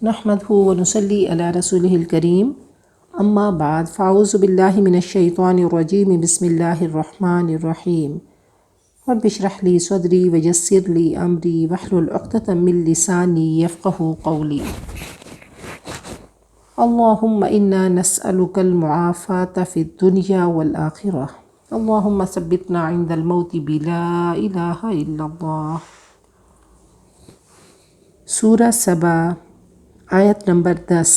نحمده ونصلي على رسوله الكريم اما بعد فاعوذ باللہ من الشیطان الرجیم بسم اللہ الرحمن الرحیم رب اشرح لي صدری ویسر لي امری واحلل عقدۃ من لسانی یفقهوا قولی اللہم انا نسألک المعافاة فی الدنیا والآخرہ اللہم ثبتنا عند الموت بلا الہ الا اللہ۔ سورہ سبا آیت نمبر 10۔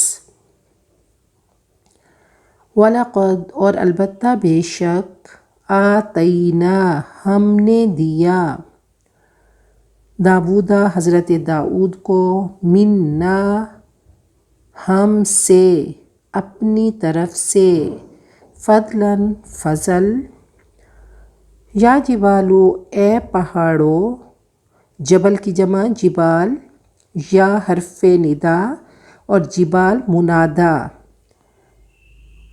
وَلَقَدْ اور البتہ بے شک آتَيْنَا ہم نے دیا داؤدا حضرت داؤد کو منا ہم سے اپنی طرف سے فضلاً فضل یا جبالو اے پہاڑو جبل کی جمع جبال یا حرف ندا اور جبال منادا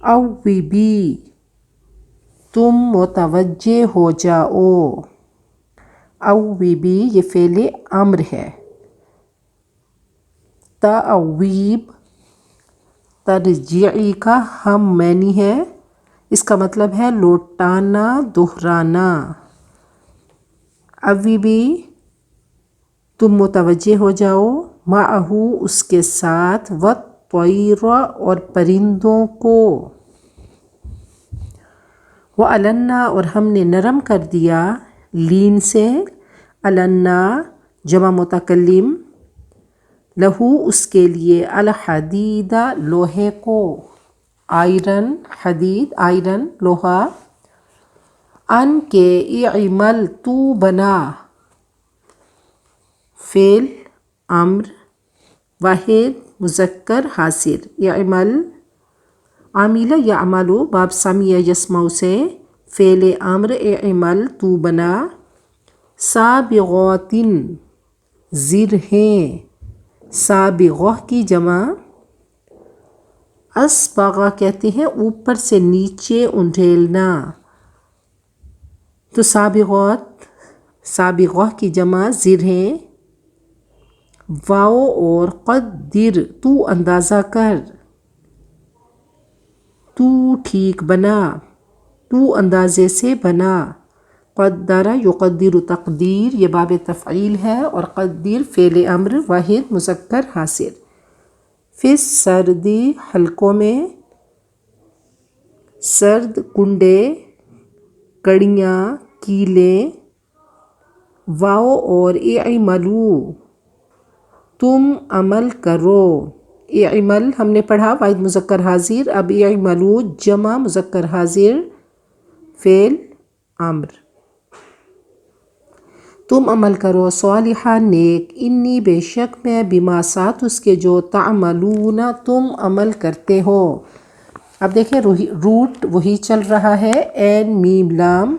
اوبی تم متوجہ ہو جاؤ اوبی یہ فعل امر ہے۔ تعویب ترجیعی کا ہم معنی ہے، اس کا مطلب ہے لوٹانا دہرانا۔ اوبی تم متوجہ ہو جاؤ معہو اس کے ساتھ والطیر اور پرندوں کو وَأَلَنَّا اور ہم نے نرم کر دیا لین سے النا جمع متکلم لہو اس کے لیے الحدید لوہے کو آئرن حدید آئرن لوہا ان کے اعمل تو بنا فعل امر واحد مذکر حاضر اعمل عامل یعملو باب سمیع یسمع سے فعل امر اعمل تو بنا سابغات زرہیں سابغہ کی جمع اسبغہ کہتے ہیں اوپر سے نیچے انڈھیلنا، تو سابغات سابغہ کی جمع زرہیں واو اور قدر تو اندازہ کر تو ٹھیک بنا تو اندازے سے بنا قدر یقدر تقدیر یہ باب تفعیل ہے اور قدر فعل امر واحد مذکر حاضر۔ فی سردی حلقوں میں سرد کنڈے کڑیاں کیلیں واو اور اعملو تم عمل کرو اعمل ہم نے پڑھا واحد مذکر حاضر، اب اعملو جمع مذکر حاضر فعل امر تم عمل کرو صالحہ نیک انی بے شک میں بما ساتھ اس کے جو تعملون تم عمل کرتے ہو۔ اب دیکھیں روٹ وہی چل رہا ہے عین میم لام،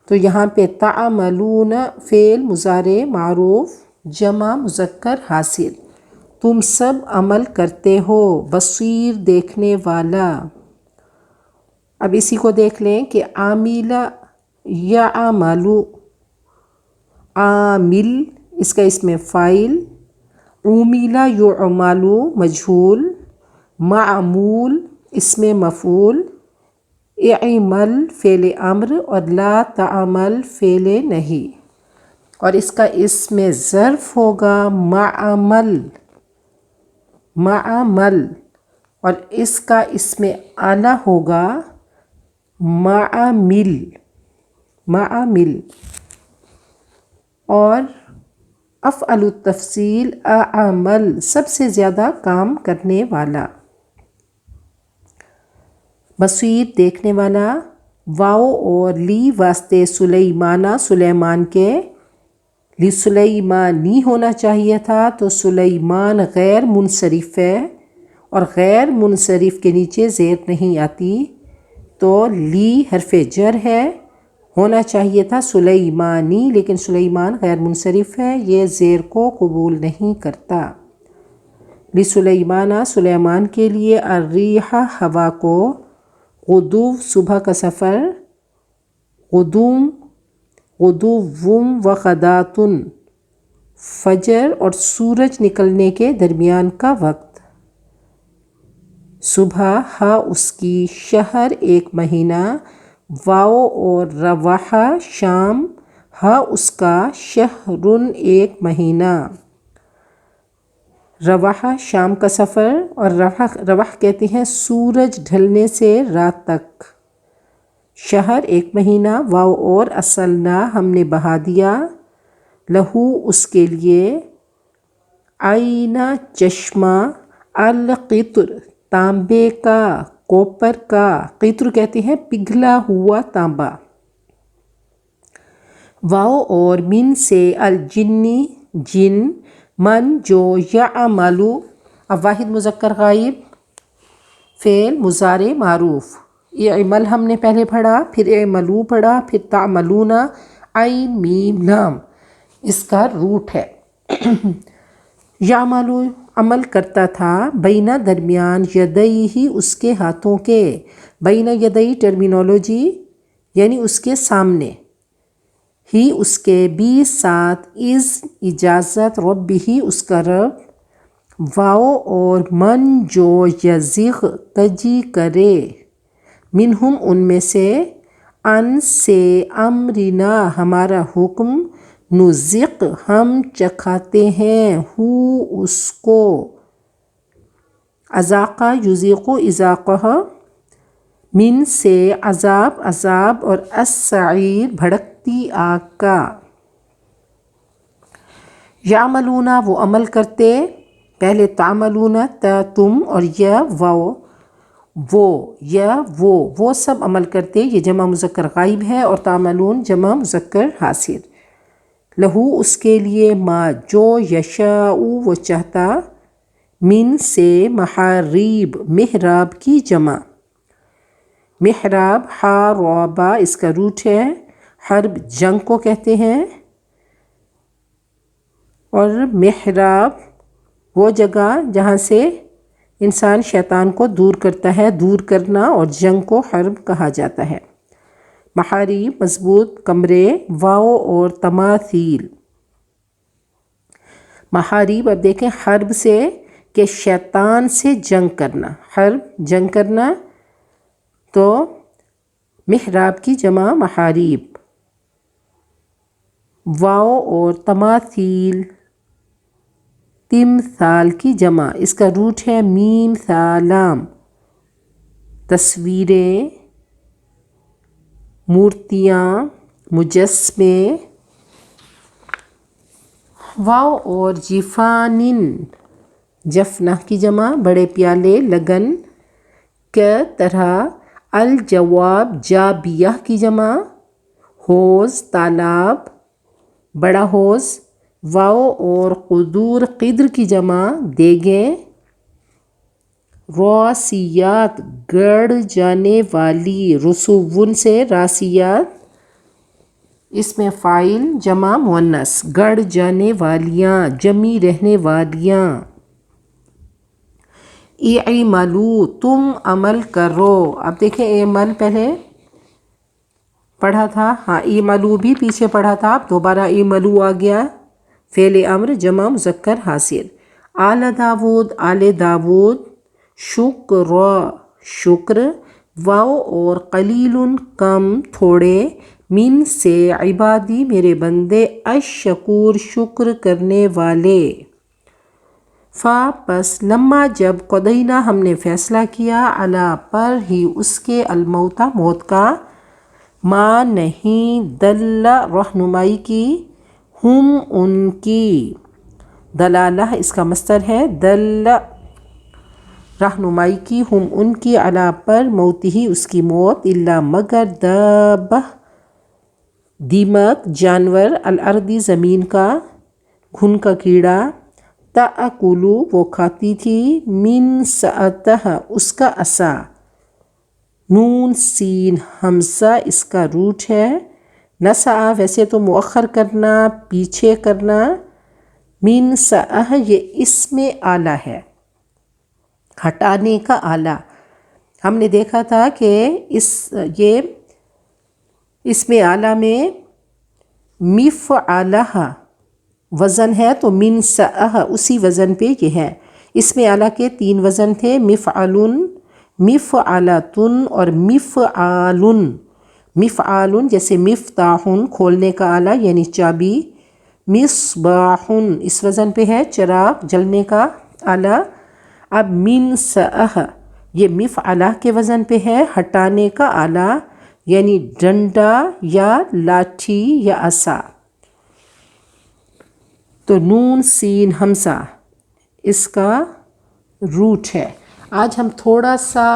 تو یہاں پہ تعملون فعل مضارع معروف جمع مذکر حاصل تم سب عمل کرتے ہو بصیر دیکھنے والا۔ اب اسی کو دیکھ لیں کہ عامل یعملو عامل اس کا اسم فاعل عمل یعملو مجہول معمول اسم مفعول اعمل فعل امر اور لا تعمل فعل نہیں، اور اس کا اسم ظرف ہوگا معمل معمل اور اس کا اسم اعلیٰ ہوگا معمل معمل اور افعل التفصیل اعمل سب سے زیادہ کام کرنے والا، بصیر دیکھنے والا واو اور لی واسطے سلیمانہ سلیمان کے لی سلیمانی ہونا چاہیے تھا، تو سلیمان غیر منصرف ہے اور غیر منصرف کے نیچے زیر نہیں آتی، تو لی حرف جر ہے ہونا چاہیے تھا سلیمانی، لیکن سلیمان غیر منصرف ہے یہ زیر کو قبول نہیں کرتا۔ لی سلیمانہ سلیمان کے لیے الریح ہوا کو غدو صبح کا سفر غدوم غدوم و غداتن فجر اور سورج نکلنے کے درمیان کا وقت، صبح ہا اس کی، شہر ایک مہینہ، واو اور رواح شام، ہا اس کا، شہرن ایک مہینہ، رواح شام کا سفر، اور رواح کہتے ہیں سورج ڈھلنے سے رات تک، شہر ایک مہینہ، واو اور اصلنا ہم نے بہا دیا، لہو اس کے لیے، آئینہ چشمہ، القطر تانبے کا، کوپر کا، قطر کہتے ہیں پگھلا ہوا تانبا، واو اور من سے، الجنی جن، من جو، یعملو اب واحد مذکر غائب، فعل مضارع معروف، اعمل ہم نے پہلے پڑھا، پھر اعملو پڑھا، پھر تعملون، عین میم لام اس کا روٹ ہے۔ یعملو عمل کرتا تھا، بین درمیان، یدئی ہی اس کے ہاتھوں کے، بین یدئی ٹرمینالوجی یعنی اس کے سامنے، ہی اس کے، بھی ساتھ، از اجازت، رب ہی اس کا رب، واو اور من جو، یزغ کجی کرے، منہم ان میں سے، ان سے، امرنا ہمارا حکم، نزق ہم چکھاتے ہیں، ہو اس کو، اذاقہ یذیق اذاقہ، من سے، عذاب عذاب، اور السعیر بھڑکتی آگ کا، یعملون وہ عمل کرتے، پہلے تعملون تا تم، اور یا واو وہ سب عمل کرتے، یہ جمع مذکر غائب ہے، اور تعملون جمع مذکر حاصل، لہو اس کے لیے، ما جو، یشاء وہ چاہتا، من سے، محاریب محراب کی جمع، محراب حاربہ اس کا روٹ ہے، حرب جنگ کو کہتے ہیں، اور محراب وہ جگہ جہاں سے انسان شیطان کو دور کرتا ہے، دور کرنا، اور جنگ کو حرب کہا جاتا ہے، محاریب مضبوط کمرے، واو اور تماثیل، محاریب اب دیکھیں حرب سے کہ شیطان سے جنگ کرنا، حرب جنگ کرنا، تو محراب کی جمع محاریب، واو اور تماثیل تمثال کی جمع، اس کا روٹ ہے میم لام، تصویریں، مورتیاں، مجسمے، واو اور جفانن جفنہ کی جمع، بڑے پیالے، لگن، کے طرح، الجواب جابیہ کی جمع، حوض تالاب، بڑا حوض، واو اور قدور قدر کی جمع، دیگیں، راسیات گڑ جانے والی، رسوون سے راسیات اس میں فاعل جمع مؤنث، گڑ جانے والیاں، جمی رہنے والیاں، اعملوا تم عمل کرو، اب دیکھیں اعمل پہلے پڑھا تھا، ہاں اعملوا بھی پیچھے پڑھا تھا، اب دوبارہ اعملوا آ گیا، فعل امر جمع مذکر حاصل، آل داود آل داود، شکر شکر، واو اور قلیل کم تھوڑے، من سے، عبادی میرے بندے، الشکور شکر کرنے والے، فا پس، لما جب، قدینا ہم نے فیصلہ کیا، علی پر ہی اس کے، الموت موت کا، ما نہیں، دل رہنمائی کی، ہم ان کی، دلالہ اس کا مصدر ہے، دل رہنمائی کی، ہم ان کی، علی پر، موت ہی اس کی موت، الا مگر، دابہ دیمک جانور، الارضی زمین کا، گھن کا کیڑا، تاکلو وہ کھاتی تھی، من سأتہ اس کا عصا، نون سین حمزہ اس کا روٹ ہے، نسعہ ویسے تو مؤخر کرنا، پیچھے کرنا، من سأہ یہ اسم آلہ ہے، ہٹانے کا آلہ، ہم نے دیکھا تھا کہ یہ اسم آلہ میں مفعلہ وزن ہے تو من سأہ اسی وزن پہ یہ ہے. اس میں اعلیٰ کے 3 وزن تھے، مفعلن، مفعلتن اور مفعالن. مفعالن جیسے مفتاحن کھولنے کا آلہ یعنی چابی، مصباحن اس وزن پہ ہے چراغ جلنے کا آلہ. اب من سأہ یہ مفعلہ کے وزن پہ ہے ہٹانے کا آلہ یعنی ڈنڈا یا لاٹھی یا عصا. تو نون سین حمزہ اس کا روٹ ہے. آج ہم تھوڑا سا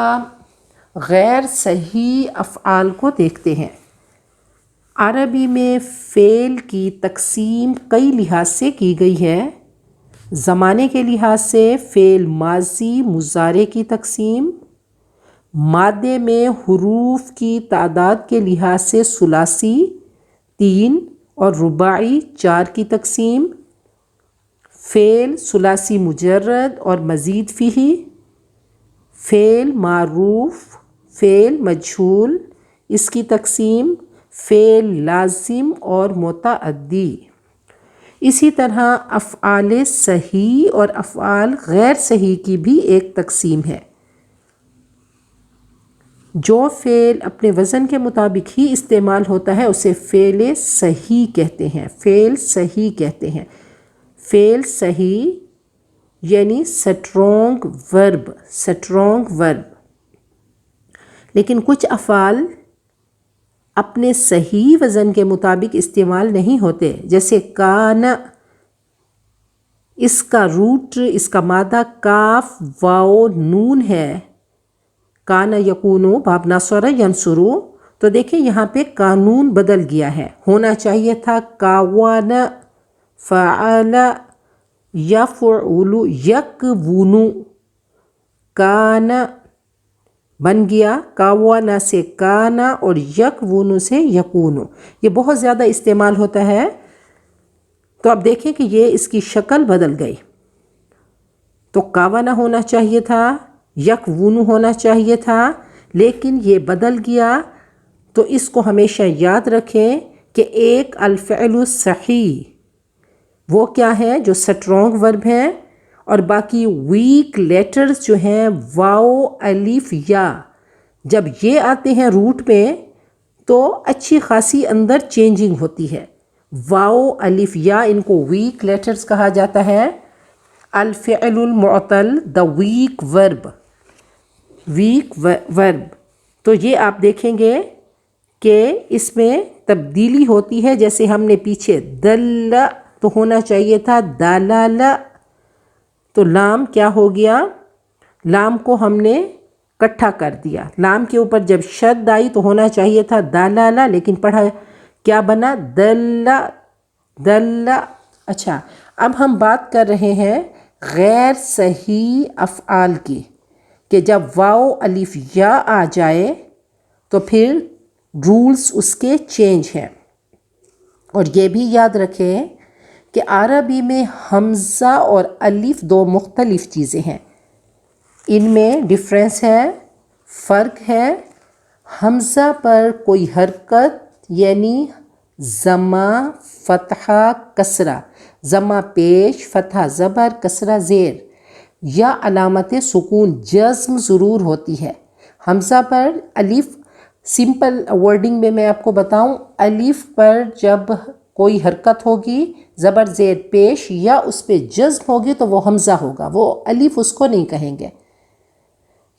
غیر صحیح افعال کو دیکھتے ہیں. عربی میں فعل کی تقسیم کئی لحاظ سے کی گئی ہے. زمانے کے لحاظ سے فعل ماضی مضارع کی تقسیم، مادے میں حروف کی تعداد کے لحاظ سے ثلاثی 3 اور رباعی 4 کی تقسیم، فعل ثلاثی مجرد اور مزید فیہی، فعل معروف فعل مجہول اس کی تقسیم، فعل لازم اور متعدی. اسی طرح افعال صحیح اور افعال غیر صحیح کی بھی ایک تقسیم ہے. جو فعل اپنے وزن کے مطابق ہی استعمال ہوتا ہے اسے فعل صحیح کہتے ہیں. فعل صحیح کہتے ہیں. فعل صحیح یعنی سٹرونگ ورب، سٹرونگ ورب. لیکن کچھ افعال اپنے صحیح وزن کے مطابق استعمال نہیں ہوتے، جیسے کان، اس کا روٹ اس کا مادہ کاف واو نون ہے. کان یکونو باب نصر ینصرو، تو دیکھیں یہاں پہ قانون بدل گیا ہے. ہونا چاہیے تھا کاوان فعل یفعل یکون، کان بن گیا کاوانا سے کانا اور یکون سے یکون. یہ بہت زیادہ استعمال ہوتا ہے. تو اب دیکھیں کہ یہ اس کی شکل بدل گئی. تو کاوانا ہونا چاہیے تھا، یکون ہونا چاہیے تھا، لیکن یہ بدل گیا. تو اس کو ہمیشہ یاد رکھیں کہ ایک الفعل الصحیح وہ کیا ہے جو سٹرونگ ورب ہیں، اور باقی ویک لیٹرز جو ہیں واو الف یا، جب یہ آتے ہیں روٹ میں تو اچھی خاصی اندر چینجنگ ہوتی ہے. واو الف یا ان کو ویک لیٹرز کہا جاتا ہے. الفعل المعطل دا ویک ورب، ویک ورب. تو یہ آپ دیکھیں گے کہ اس میں تبدیلی ہوتی ہے. جیسے ہم نے پیچھے دل تو ہونا چاہیے تھا دلال، تو لام کیا ہو گیا، لام کو ہم نے کٹھا کر دیا. لام کے اوپر جب شد آئی تو ہونا چاہیے تھا دلالا، لیکن پڑھا کیا بنا دل دل. اچھا اب ہم بات کر رہے ہیں غیر صحیح افعال کی، کہ جب واو الف یا آ جائے تو پھر رولز اس کے چینج ہیں. اور یہ بھی یاد رکھیں کہ عربی میں حمزہ اور الف دو مختلف چیزیں ہیں، ان میں ڈفرینس ہے، فرق ہے. حمزہ پر کوئی حرکت یعنی ضمہ فتحہ کسرہ، ضمہ پیش فتحہ زبر کسرہ زیر یا علامت سکون جزم ضرور ہوتی ہے. حمزہ پر الف، سمپل ورڈنگ میں آپ کو بتاؤں، الف پر جب کوئی حرکت ہوگی زبر زیر پیش یا اس پہ جزم ہوگی تو وہ حمزہ ہوگا، وہ الف اس کو نہیں کہیں گے،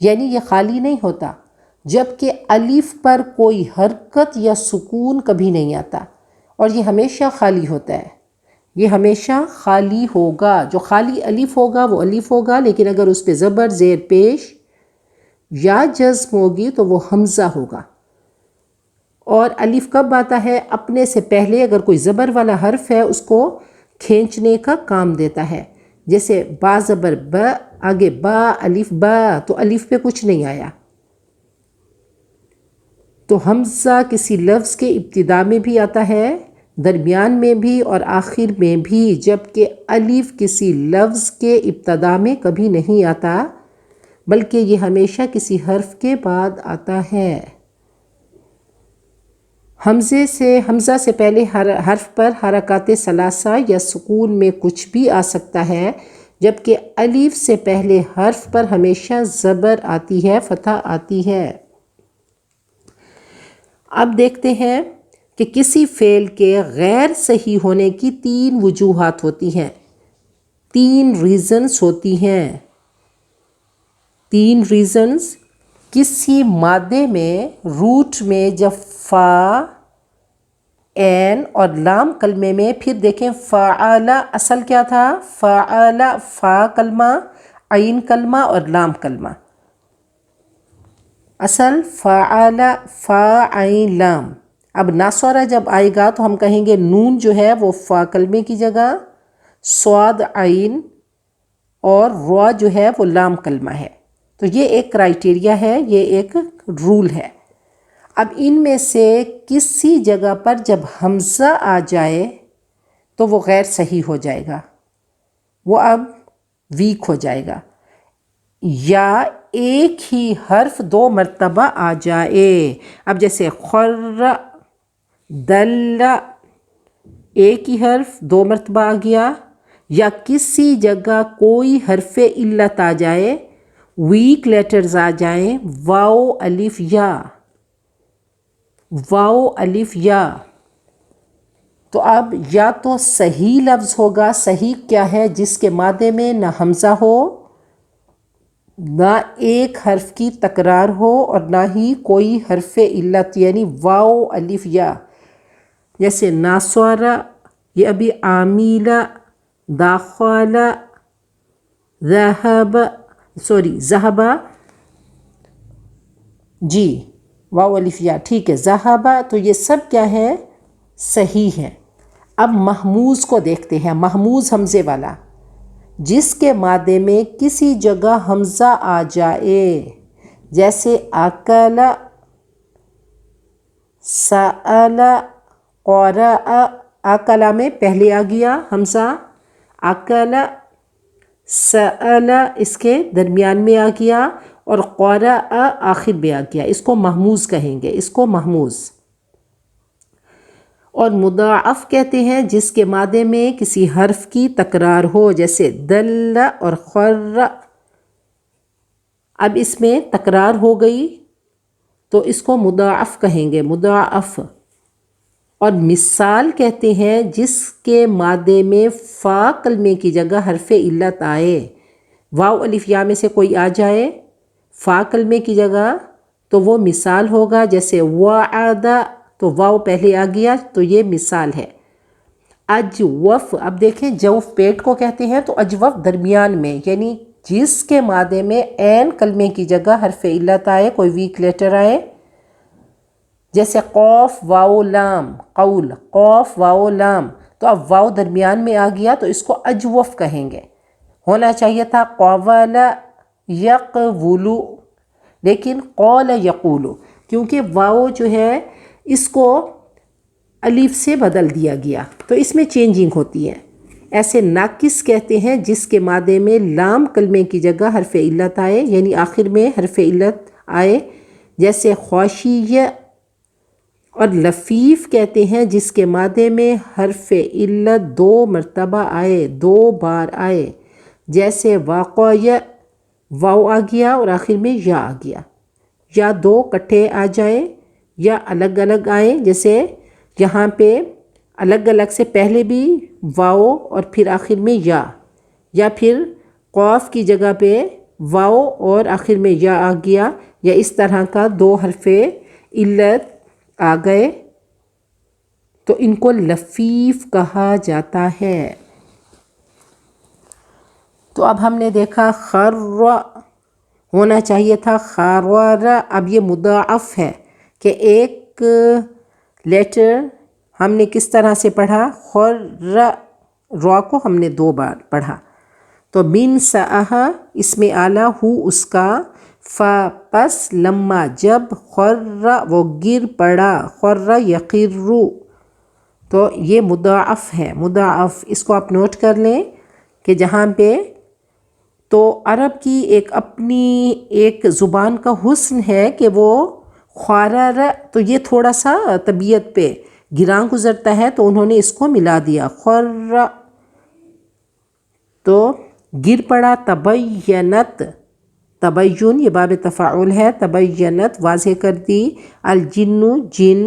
یعنی یہ خالی نہیں ہوتا. جبکہ الف پر کوئی حرکت یا سکون کبھی نہیں آتا، اور یہ ہمیشہ خالی ہوتا ہے. یہ ہمیشہ خالی ہوگا. جو خالی الف ہوگا وہ الف ہوگا، لیکن اگر اس پہ زبر زیر پیش یا جزم ہوگی تو وہ حمزہ ہوگا. اور الف کب آتا ہے؟ اپنے سے پہلے اگر کوئی زبر والا حرف ہے اس کو کھینچنے کا کام دیتا ہے. جیسے با زبر ب، آگے با الف با، تو الف پہ کچھ نہیں آیا. تو حمزہ کسی لفظ کے ابتدا میں بھی آتا ہے، درمیان میں بھی اور آخر میں بھی، جبکہ الف کسی لفظ کے ابتدا میں کبھی نہیں آتا، بلکہ یہ ہمیشہ کسی حرف کے بعد آتا ہے. حمزہ سے پہلے حرف پر حرکات ثلاثہ یا سکون میں کچھ بھی آ سکتا ہے، جبکہ الف سے پہلے حرف پر ہمیشہ زبر آتی ہے، فتح آتی ہے۔ اب دیکھتے ہیں کہ کسی فعل کے غیر صحیح ہونے کی 3 وجوہات ہوتی ہیں، 3 ریزنز ہوتی ہیں۔ 3 ریزنز: کسی مادے میں روٹ میں جب فا، عین اور لام کلمے میں، پھر دیکھیں فعل اصل کیا تھا؟ فعل، فا کلمہ، عین کلمہ اور لام کلمہ۔ اصل فعل، فا عین لام۔ اب ناسورہ جب آئے گا تو ہم کہیں گے نون جو ہے وہ فا کلمے کی جگہ، صاد عین اور را جو ہے وہ لام کلمہ ہے۔ تو یہ ایک کرائیٹیریا ہے، یہ ایک رول ہے۔ اب ان میں سے کسی جگہ پر جب حمزہ آ جائے تو وہ غیر صحیح ہو جائے گا، وہ اب ویک ہو جائے گا، یا ایک ہی حرف 2 مرتبہ آ جائے۔ اب جیسے خر، دل، ایک ہی حرف 2 مرتبہ آ گیا، یا کسی جگہ کوئی حرف علت آ جائے، ویک لیٹرز آ جائیں، واو الف یا، واو الف یا، تو اب یا تو صحیح لفظ ہوگا۔ صحیح کیا ہے؟ جس کے مادے میں نہ حمزہ ہو، نہ ایک حرف کی تکرار ہو اور نہ ہی کوئی حرف علت، یعنی واو الف یا۔ جیسے ناسوارا، یہ ابھی عامیلہ، داخل، ذہبہ، جی واو الف یا، ٹھیک ہے، ذہبہ، تو یہ سب کیا ہے؟ صحیح ہے۔ اب محموز کو دیکھتے ہیں، محموز حمزے والا، جس کے مادے میں کسی جگہ حمزہ آ جائے، جیسے اکل، سأل، قرأ۔ اکلا میں پہلے آ گیا حمزہ، اکل، سأل اس کے درمیان میں آ گیا، اور قرأ آخر میں آ گیا۔ اس کو محموز کہیں گے، اس کو محموز۔ اور مضاعف کہتے ہیں جس کے مادے میں کسی حرف کی تکرار ہو، جیسے دل اور خر۔ اب اس میں تکرار ہو گئی تو اس کو مضاعف کہیں گے، مضاعف۔ اور مثال کہتے ہیں جس کے مادے میں فا کلمے کی جگہ حرف علت آئے، واو الف یا میں سے کوئی آ جائے فا کلمے کی جگہ، تو وہ مثال ہوگا، جیسے وعد، تو واو پہلے آ گیا تو یہ مثال ہے۔ اجوف، اب دیکھیں جوف پیٹ کو کہتے ہیں، تو اجوف درمیان میں، یعنی جس کے مادے میں عین کلمے کی جگہ حرف علت آئے، کوئی ویک لیٹر آئے، جیسے قوف واو لام، قول، قوف واو لام، تو اب واو درمیان میں آ گیا تو اس کو اجوف کہیں گے۔ ہونا چاہیے تھا قول یقولو، لیکن قول یقولو، کیونکہ واو جو ہے اس کو الف سے بدل دیا گیا، تو اس میں چینجنگ ہوتی ہے۔ ایسے ناقص کہتے ہیں جس کے مادے میں لام کلمے کی جگہ حرف علت آئے، یعنی آخر میں حرف علت آئے، جیسے خوشی۔ اور لفیف کہتے ہیں جس کے مادے میں حرف علت 2 مرتبہ آئے، 2 بار آئے، جیسے واقع، واو آ گیا اور آخر میں یا آ گیا، یا 2 اکٹھے آ جائیں یا الگ الگ آئیں، جیسے یہاں پہ الگ الگ سے پہلے بھی واو اور پھر آخر میں یا پھر قوف کی جگہ پہ واو اور آخر میں یا آ گیا، یا اس طرح کا 2 حرف علت آ گئے، تو ان کو لفیف کہا جاتا ہے۔ تو اب ہم نے دیکھا خر، ہونا چاہیے تھا خارور۔ اب یہ مضاعف ہے کہ ایک لیٹر ہم نے کس طرح سے پڑھا؟ خر، را کو ہم نے 2 بار پڑھا، تو من سأہ اس میں اعلیٰ ہو اس کا، فا پس لما جب، خر وہ گر پڑا، خر یقرو، تو یہ مضاعف ہے، مضاعف۔ اس کو آپ نوٹ کر لیں کہ جہاں پہ تو عرب کی ایک اپنی ایک زبان کا حسن ہے کہ وہ خوارر تو یہ تھوڑا سا طبیعت پہ گراں گزرتا ہے تو انہوں نے اس کو ملا دیا، خر تو گر پڑا، تبینت تبین یہ باب تفاعل ہے، تبینت واضح کر دی، الجن جن،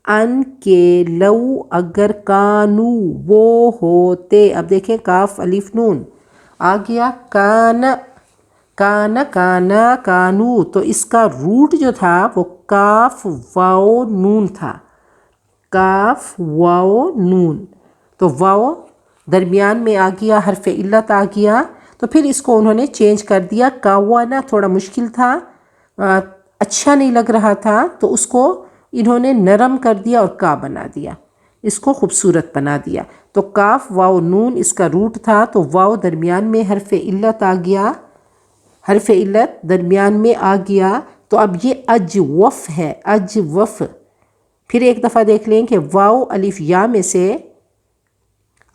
ان کے لو اگر، کانو وہ ہوتے، اب دیکھیں کاف الف نون آ گیا، کانا کانو، تو اس کا روٹ جو تھا وہ کاف واو نون تھا، کاف واو نون، تو واو درمیان میں آ گیا، حرف علت آ گیا، تو پھر اس کو انہوں نے چینج کر دیا، کاوانا تھوڑا مشکل تھا، اچھا نہیں لگ رہا تھا، تو اس کو انہوں نے نرم کر دیا اور کا بنا دیا، اس کو خوبصورت بنا دیا، تو کاف واو نون اس کا روٹ تھا، تو واو درمیان میں حرف علت آ گیا، حرف علت درمیان میں آ گیا، تو اب یہ اجوف ہے، اجوف، پھر ایک دفعہ دیکھ لیں کہ واو الف یا میں سے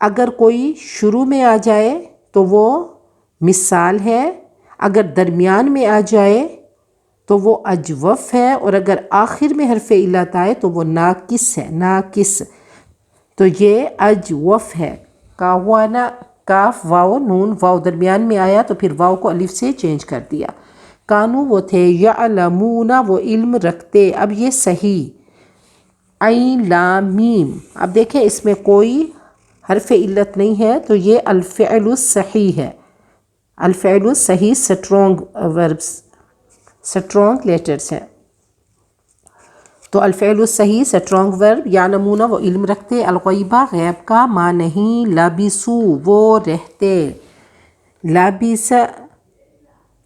اگر کوئی شروع میں آ جائے تو وہ مثال ہے، اگر درمیان میں آ جائے تو وہ اجوف ہے، اور اگر آخر میں حرف علت آئے تو وہ ناقص ہے، ناقص، تو یہ اجوف ہے، کاوانا، کاف واو نون، واو درمیان میں آیا تو پھر واو کو الف سے چینج کر دیا، کانو وہ تھے، یعلمون وہ علم رکھتے، اب یہ صحیح، عین لام میم، اب دیکھیں اس میں کوئی حرف علت نہیں ہے، تو یہ الفعل الصحیح ہے، الفعل الصحیح سٹرونگ وربس، سٹرونگ لیٹرز ہیں، تو الفعل الصحیح سٹرونگ ورب، یعلمون وہ علم رکھتے، الغیبہ غیب کا، ما نہیں، لابسو وہ رہتے، لابس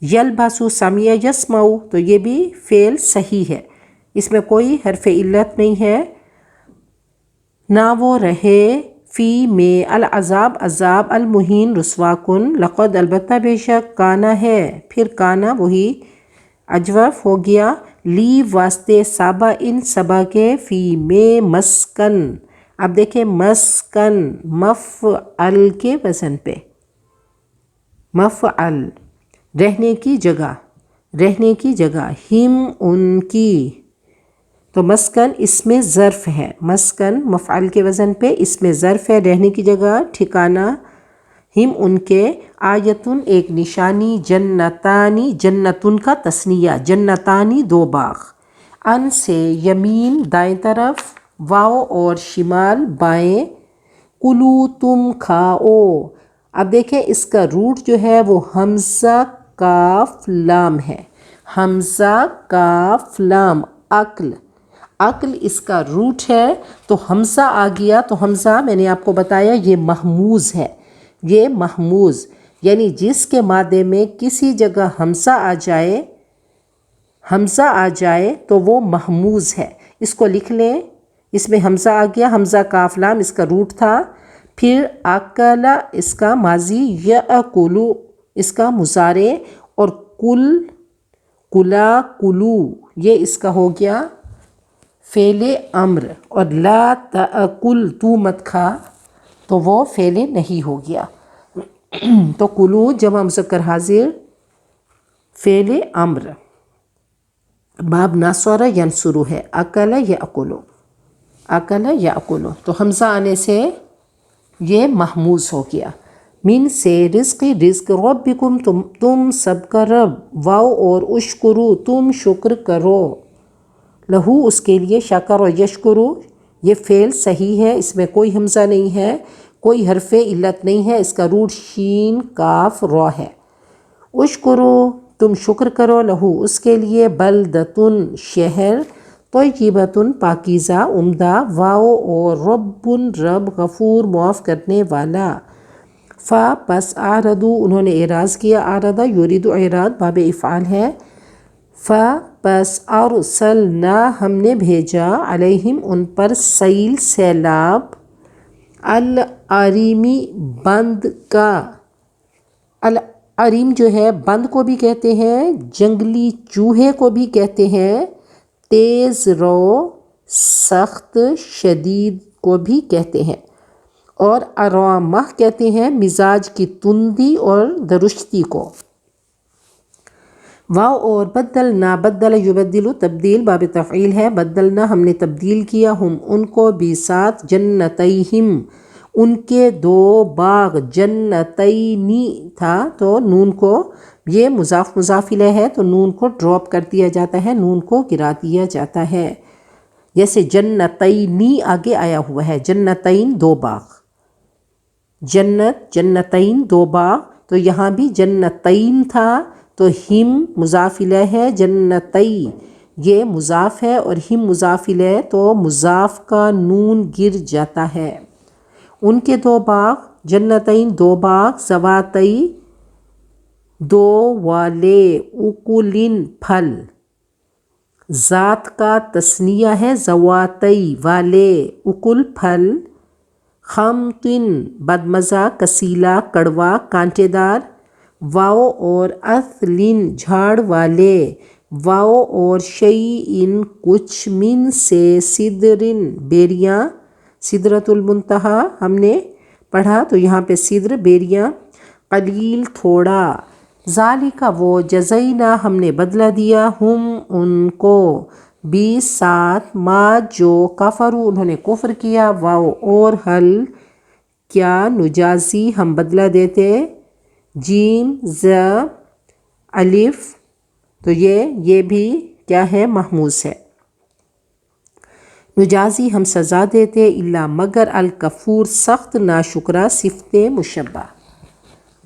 یلبسو سمع یسمع، تو یہ بھی فعل صحیح ہے، اس میں کوئی حرف علت نہیں ہے، نہ وہ رہے، فی میں، العذاب عذاب، المہین رسوا کن، لقد البتہ بے شک، کانا ہے، پھر کانا وہی اجوف ہو گیا، لی واسطے، سابا ان سبا کے، فی میں مسکن، اب دیکھیں مسکن مفعل کے وزن پہ، مفعل رہنے کی جگہ، رہنے کی جگہ، ہم ان کی، تو مسکن اس میں ظرف ہے، مسکن مفعل کے وزن پہ اس میں ظرف ہے، رہنے کی جگہ، ٹھکانہ، ہم ان کے، آیتن ایک نشانی، جنتانی جنتن کا تثنیہ، جنتانی دو باغ، ان سے یمین دائیں طرف، واو اور شمال بائیں، کلو تم کھاؤ، اب دیکھیں اس کا روٹ جو ہے وہ حمزہ کاف لام ہے، حمزہ کاف لام، عقل، عقل اس کا روٹ ہے، تو حمزہ آ گیا، تو حمزہ میں نے آپ کو بتایا یہ محموز ہے، یہ محموز یعنی جس کے مادے میں کسی جگہ حمزہ آ جائے، حمزہ آ جائے تو وہ محموز ہے، اس کو لکھ لیں، اس میں حمزہ آ گیا، حمزہ کاف لام اس کا روٹ تھا، پھر اکلا اس کا ماضی، یاکلو اس کا مضارع، اور کل، کلا، کلو یہ اس کا ہو گیا فعل امر، اور لا تاکل تو مت کھا تو وہ فعل نہیں ہو گیا، تو کلو جمع مذکر حاضر فعل امر، باب ناصر ینصر ہے، اکل یاکلو، اکل یاکلو، تو حمزہ آنے سے یہ محموز ہو گیا، من سے، رزق رزق، ربکم تم سب کا رب، واو اور اشکرو تم شکر کرو، لہو اس کے لیے، شکر و یشکرو یہ فعل صحیح ہے، اس میں کوئی حمزہ نہیں ہے، کوئی حرف علت نہیں ہے، اس کا روٹ شین کاف را ہے، اشکرو تم شکر کرو، لہو اس کے لیے، بلدتن شہر، طیبتن پاکیزہ عمدہ، واو اور رب رب، غفور معاف کرنے والا، فا پس آردو انہوں نے اعراض کیا، آردہ یرید اعراض باب افعال ہے، فا پس ارسلنا ہم نے بھیجا، علیہم ان پر، سیل سیلاب، العریمی بند کا، العریم جو ہے بند کو بھی کہتے ہیں، جنگلی چوہے کو بھی کہتے ہیں، تیز رو، سخت، شدید کو بھی کہتے ہیں، اور ارامہ کہتے ہیں مزاج کی تندی اور درشتی کو، واو اور بدلنا، بدل یبدل تبدیل باب تفعیل ہے، بدلنا ہم نے تبدیل کیا، ہم ان کو بھی ساتھ، جنتیہم ان کے دو باغ، جنتینی تھا تو نون کو، یہ مضاف مضاف الیہ ہے تو نون کو ڈراپ کر دیا جاتا ہے، نون کو گرا دیا جاتا ہے، جیسے جنتینی آگے آیا ہوا ہے، جنتین دو باغ، جنت جنتین دو باغ، تو یہاں بھی جنتین تھا تو ہم مضاف الیہ ہے، جنتی یہ مضاف ہے اور ہم مضاف الیہ تو مضاف کا نون گر جاتا ہے، ان کے دو باغ، جنتین دو باغ، ذواتی دو والے، اکلن پھل، ذات کا تثنیہ ہے، ذواتی والے، اکل پھل، خمطن بدمزہ، کسیلا کڑوا کانٹے دار، واو اور اثلن جھاڑ والے، واو اور شیئن کچھ، من سے، سدرن بیریاں، سدرۃ المنتہا ہم نے پڑھا تو یہاں پہ سدر بیریاں، قلیل تھوڑا، ذالک وہ، جزینا ہم نے بدلہ دیا، ہم ان کو، بھی ساتھ، ما جو، کفروا انہوں نے کفر کیا، واو اور حل کیا، نجازی ہم بدلہ دیتے، جیم ز الف تو یہ بھی کیا ہے، محموز ہے، نجازی ہم سزا دیتے، الا مگر، الکفور سخت ناشکرا، صفت مشبہ،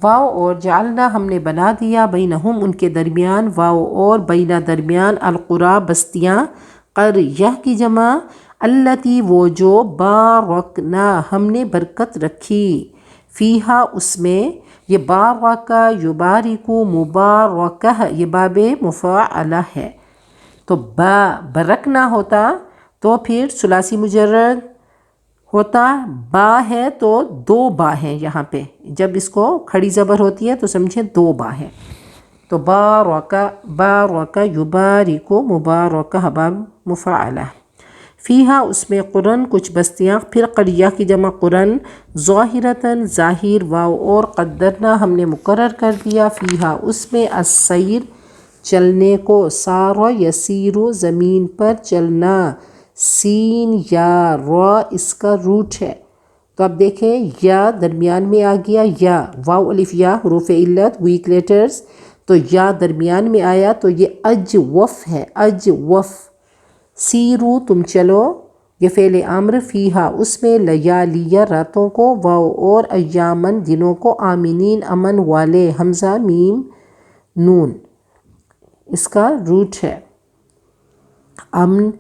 واو اور جعلنا ہم نے بنا دیا، بینہم ان کے درمیان، واو اور بینا درمیان، القریٰ بستیاں، قریہ کی جمع، التی وہ جو، بارکنا ہم نے برکت رکھی، فیہا اس میں، یہ بارکہ یبارکو، مبارکہ یہ باب مفاعلہ ہے، تو برکنا ہوتا تو پھر ثلاثی مجرد ہوتا، با ہے تو دو با ہیں یہاں پہ، جب اس کو کھڑی زبر ہوتی ہے تو سمجھیں دو با ہیں، تو بارکہ، بارکہ یبارکو، مبارکہ باب مفاعلہ، فیہا اس میں، قرن کچھ بستیاں، پھر قریہ کی جمع قرن، ظاہرتاً ظاہر، واو اور قدرنا ہم نے مقرر کر دیا، فیہا اس میں، السیر چلنے کو، سارا یسیرو زمین پر چلنا، سین یا را اس کا روٹ ہے، تو اب دیکھیں یا درمیان میں آ گیا، یا واو الف یا حروف علت ویک لیٹرز، تو یا درمیان میں آیا تو یہ اجوف ہے، اجوف، سیرو تم چلو، یہ فعل امر، فیہا اس میں، لیالیہ راتوں کو، واو اور ایامن دنوں کو، آمینین امن والے، حمزہ میم نون اس کا روٹ ہے، امن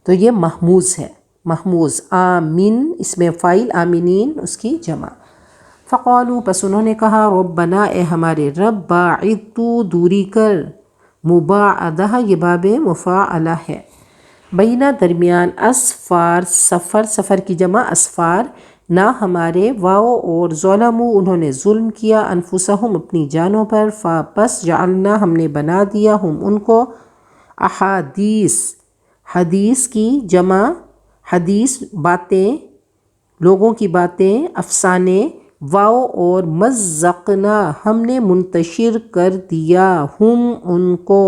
تو یہ محموز ہے، محموز، آمین اس میں فاعل، آمینین اس کی جمع، فقالو پس انہوں نے کہا، ربنا اے ہمارے رب، باعد تو دوری کر، مباعدہ یہ باب مفاعلہ ہے، بینہ درمیان، اسفار سفر، سفر کی جمع اسفار، نہ ہمارے، واو اور ظلموا انہوں نے ظلم کیا، انفسہم اپنی جانوں پر، پس جعلنا ہم نے بنا دیا، ہم ان کو، احادیث حدیث کی جمع، حدیث باتیں، لوگوں کی باتیں، افسانے، واو اور مزقنا ہم نے منتشر کر دیا، ہم ان کو،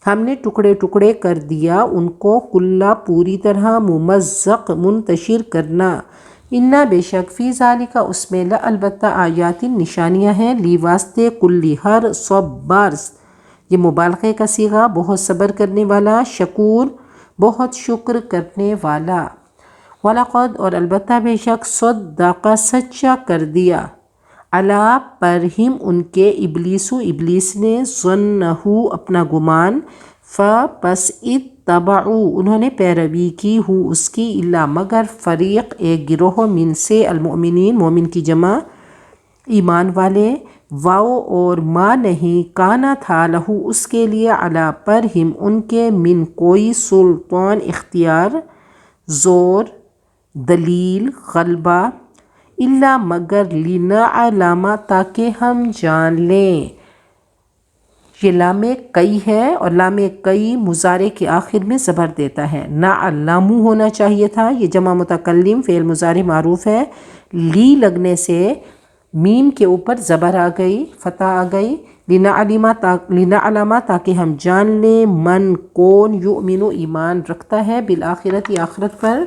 ہم نے ٹکڑے ٹکڑے کر دیا ان کو، کلا پوری طرح، ممزق منتشر کرنا، انا بے شک، فی ذالک اس میں، البتہ، آیات نشانیاں ہیں، لی واسطے، کلی ہر، صبار یہ مبالغے کا صیغہ، بہت صبر کرنے والا، شکور بہت شکر کرنے والا، وَلَقَدْ اور البتہ بے شک، صدق سچا کر دیا، علی پر ہم ان کے، ابلیسو ابلیس نے، ظنہ اپنا گمان، پس اتبعوا انہوں نے پیروی کی، اس کی، الا مگر، فریق ایک گروہ، من سے، المؤمنین مومن کی جمع، ایمان والے، واو اور ما نہیں، کانا تھا، لہو اس کے لیے، علی پر ہم ان کے، من کوئی، سلطان اختیار، زور، دلیل، غلبہ، الا مگر، لنعلم تاکہ ہم جان لیں، یہ لام کئی ہے اور لام کئی مضارع کے آخر میں زبر دیتا ہے، نعلم ہونا چاہیے تھا، یہ جمع متکلم فعل مضارع معروف ہے، لی لگنے سے میم کے اوپر زبر آ گئی، فتح آ گئی، لنعلم تاکہ ہم جان لیں من کون یؤمن ایمان رکھتا ہے بالآخرت آخرت پر،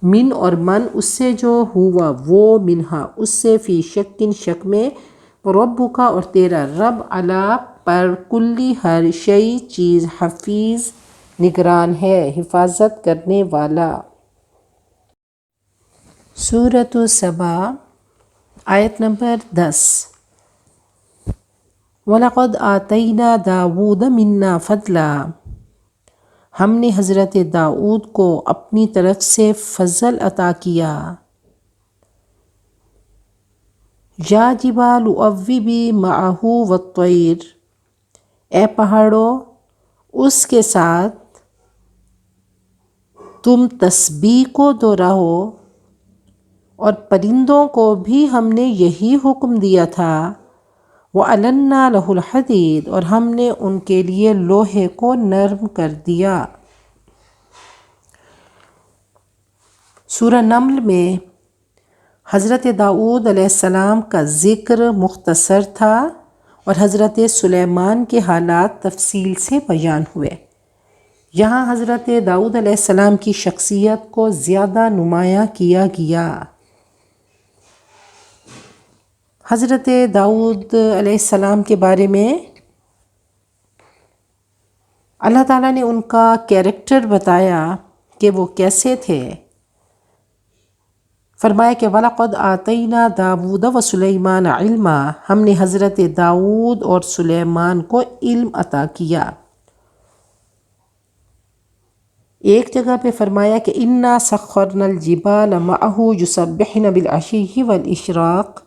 من اور من اس سے جو ہوا وہ منہا اس سے، فی شکن شک میں، ربک اور تیرا رب علی پر کلی ہر شئی چیز حفیظ نگران ہے، حفاظت کرنے والا۔ سورۃ سبا آیت نمبر 10۔ وَلَقَدْ آتَيْنَا دَاوُودَ مِنَّا فَضْلًا، ہم نے حضرت داؤد کو اپنی طرف سے فضل عطا کیا۔ یا جبال اوّبی معہ والطیر، اے پہاڑوں اس کے ساتھ تم تسبیح کو دہراؤ، اور پرندوں کو بھی ہم نے یہی حکم دیا تھا۔ وَأَلَنَّا لَهُ الْحَدِيدَ، اور ہم نے ان کے لیے لوہے کو نرم کر دیا۔ سورہ نمل میں حضرت داؤد علیہ السلام کا ذکر مختصر تھا اور حضرت سلیمان کے حالات تفصیل سے بیان ہوئے۔ یہاں حضرت داؤد علیہ السلام کی شخصیت کو زیادہ نمایاں کیا گیا۔ حضرت داؤد علیہ السلام کے بارے میں اللہ تعالیٰ نے ان کا کیریکٹر بتایا کہ وہ کیسے تھے۔ فرمایا کہ وَلَقَدْ آتَيْنَا دَاوُودَ وَسُلَيْمَانَ عِلْمًا، ہم نے حضرت داؤد اور سلیمان کو علم عطا کیا۔ ایک جگہ پہ فرمایا کہ اِنَّا سَخَّرْنَا الْجِبَالَ مَعَهُ يُسَبِّحْنَ بِالْعَشِيِّ وَالْإِشْرَاقِ،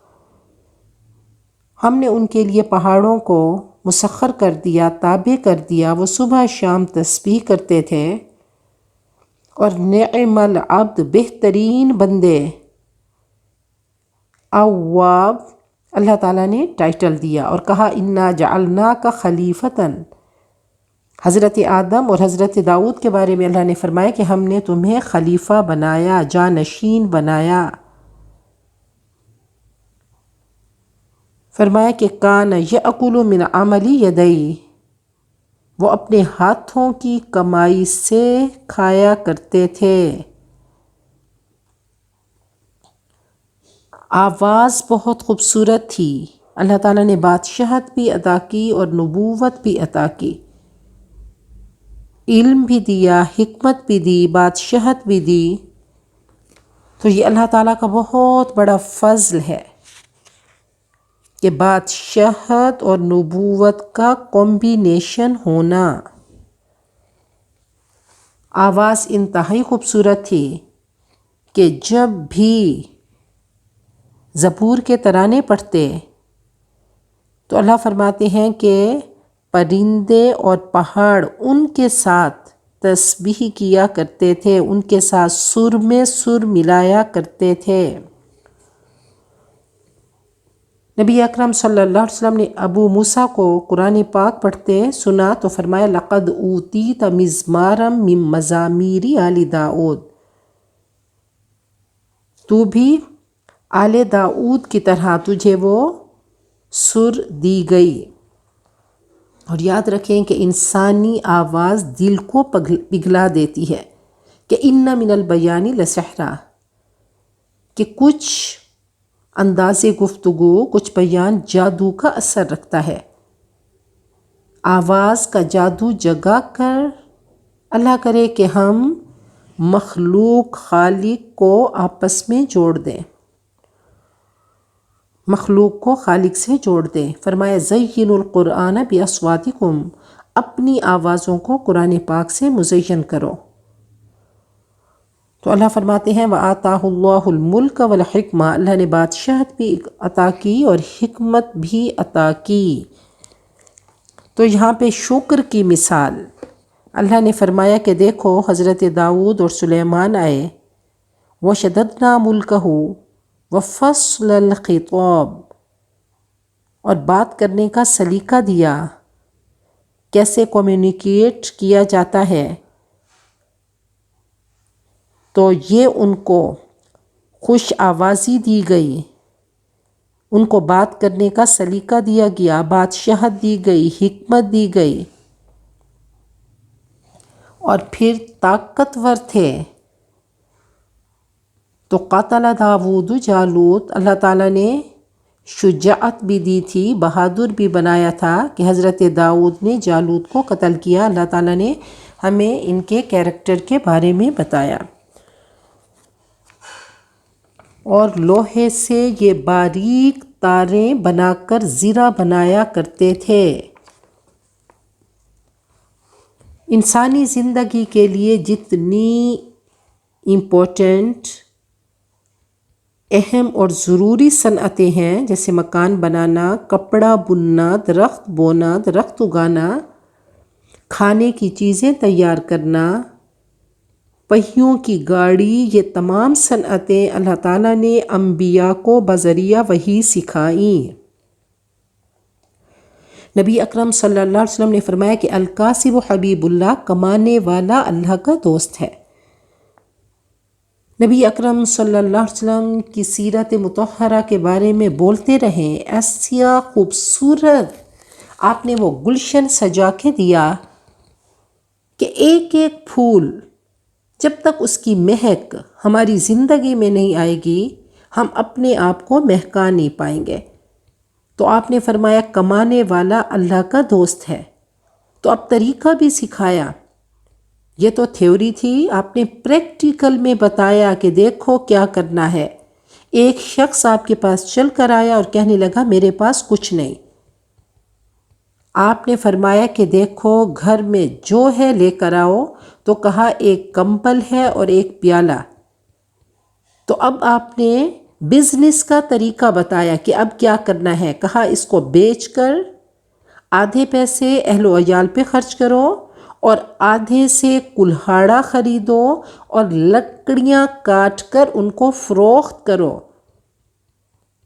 ہم نے ان کے لیے پہاڑوں کو مسخر کر دیا، تابع کر دیا، وہ صبح شام تسبیح کرتے تھے۔ اور نعم العبد، بہترین بندے، اواب، اللہ تعالیٰ نے ٹائٹل دیا اور کہا اِنَّا جَعَلْنَاكَ خَلِيفَةً۔ حضرت آدم اور حضرت داؤد کے بارے میں اللہ نے فرمایا کہ ہم نے تمہیں خلیفہ بنایا، جانشین بنایا۔ فرمایا کہ کان یأکل من عمل یدیہ، وہ اپنے ہاتھوں کی کمائی سے کھایا کرتے تھے۔ آواز بہت خوبصورت تھی، اللہ تعالیٰ نے بادشاہت بھی عطا کی اور نبوت بھی عطا کی، علم بھی دیا، حکمت بھی دی، بادشاہت بھی دی۔ تو یہ اللہ تعالیٰ کا بہت بڑا فضل ہے کہ بادشاہت اور نبوت کا کمبینیشن ہونا۔ آواز انتہائی خوبصورت تھی کہ جب بھی زبور کے ترانے پڑھتے تو اللہ فرماتے ہیں کہ پرندے اور پہاڑ ان کے ساتھ تسبیح کیا کرتے تھے، ان کے ساتھ سر میں سر ملایا کرتے تھے۔ نبی اکرم صلی اللہ علیہ وسلم نے ابو موسیٰ کو قرآن پاک پڑھتے سنا تو فرمایا لقد اوتیت مزمارا من مزامیر آل داؤد، تو بھی آل داؤد کی طرح تجھے وہ سر دی گئی۔ اور یاد رکھیں کہ انسانی آواز دل کو پگھلا دیتی ہے کہ ان من البیان لسحرا، کہ کچھ انداز گفتگو، کچھ بیان جادو کا اثر رکھتا ہے۔ آواز کا جادو جگا کر اللہ کرے کہ ہم مخلوق خالق کو آپس میں جوڑ دیں، مخلوق کو خالق سے جوڑ دیں۔ فرمایا زینوا القرآن باصواتکم، اپنی آوازوں کو قرآن پاک سے مزین کرو۔ تو اللہ فرماتے ہیں وَآتَاهُ اللَّهُ الْمُلْكَ وَالْحِکْمَةَ، اللہ نے بادشاہت بھی عطا کی اور حکمت بھی عطا کی۔ تو یہاں پہ شکر کی مثال اللہ نے فرمایا کہ دیکھو حضرت داؤد اور سلیمان آئے، وَشَدَدْنَا مُلْكَهُ وَفَصْلَ الْخِطَابِ، اور بات کرنے کا سلیقہ دیا، کیسے کمیونیکیٹ کیا جاتا ہے۔ تو یہ ان کو خوش آوازی دی گئی ان کو بات کرنے کا سلیقہ دیا گیا، بادشاہت دی گئی، حکمت دی گئی، اور پھر طاقتور تھے۔ تو قاتل داود جالوت، اللہ تعالیٰ نے شجاعت بھی دی تھی، بہادر بھی بنایا تھا کہ حضرت داؤد نے جالوت کو قتل کیا۔ اللہ تعالیٰ نے ہمیں ان کے کیریکٹر کے بارے میں بتایا۔ اور لوہے سے یہ باریک تاریں بنا کر زرہ بنایا کرتے تھے۔ انسانی زندگی کے لیے جتنی امپورٹنٹ، اہم اور ضروری صنعتیں ہیں، جیسے مکان بنانا، کپڑا بننا، درخت بونا، درخت اگانا، کھانے کی چیزیں تیار کرنا، پہیوں کی گاڑی، یہ تمام صنعتیں اللہ تعالیٰ نے انبیاء کو بذریعہ وحی سکھائیں۔ نبی اکرم صلی اللہ علیہ وسلم نے فرمایا کہ الکاسب حبیب اللہ، کمانے والا اللہ کا دوست ہے۔ نبی اکرم صلی اللہ علیہ وسلم کی سیرت مطہرہ کے بارے میں بولتے رہیں، ایسا خوبصورت آپ نے وہ گلشن سجا کے دیا کہ ایک ایک پھول جب تک اس کی مہک ہماری زندگی میں نہیں آئے گی، ہم اپنے آپ کو مہکا نہیں پائیں گے۔ تو آپ نے فرمایا کمانے والا اللہ کا دوست ہے۔ تو اب طریقہ بھی سکھایا۔ یہ تو تھیوری تھی، آپ نے پریکٹیکل میں بتایا کہ دیکھو کیا کرنا ہے۔ ایک شخص آپ کے پاس چل کر آیا اور کہنے لگا میرے پاس کچھ نہیں۔ آپ نے فرمایا کہ دیکھو گھر میں جو ہے لے کر آؤ، تو کہا ایک کمبل ہے اور ایک پیالہ۔ تو اب آپ نے بزنس کا طریقہ بتایا کہ اب کیا کرنا ہے۔ کہا اس کو بیچ کر آدھے پیسے اہل و عیال پہ خرچ کرو اور آدھے سے کلہاڑا خریدو اور لکڑیاں کاٹ کر ان کو فروخت کرو۔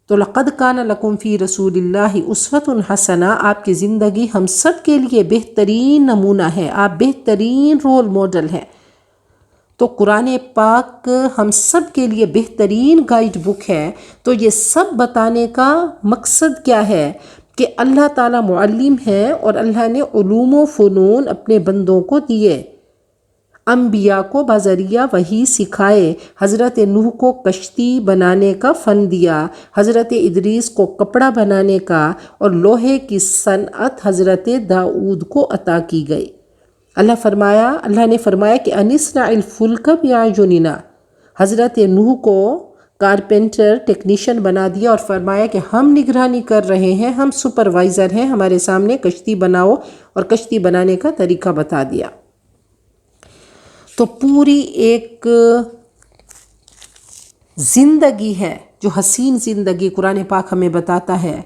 تو لقد کان لکم فی رسول اللہ اسوۃ حسنہ، آپ کی زندگی ہم سب کے لیے بہترین نمونہ ہے، آپ بہترین رول ماڈل ہیں۔ تو قرآن پاک ہم سب کے لیے بہترین گائیڈ بک ہے۔ تو یہ سب بتانے کا مقصد کیا ہے کہ اللہ تعالیٰ معلم ہے اور اللہ نے علوم و فنون اپنے بندوں کو دیے، انبیاء کو بذریعہ وحی سکھائے۔ حضرت نوح کو کشتی بنانے کا فن دیا، حضرت ادریس کو کپڑا بنانے کا، اور لوہے کی صنعت حضرت داؤد کو عطا کی گئی۔ اللہ نے فرمایا کہ انصنع الفلک باعیننا، حضرت نوح کو کارپینٹر ٹیکنیشین بنا دیا اور فرمایا کہ ہم نگرانی کر رہے ہیں، ہم سپروائزر ہیں، ہمارے سامنے کشتی بناؤ، اور کشتی بنانے کا طریقہ بتا دیا۔ تو پوری ایک زندگی ہے جو حسین زندگی قرآن پاک ہمیں بتاتا ہے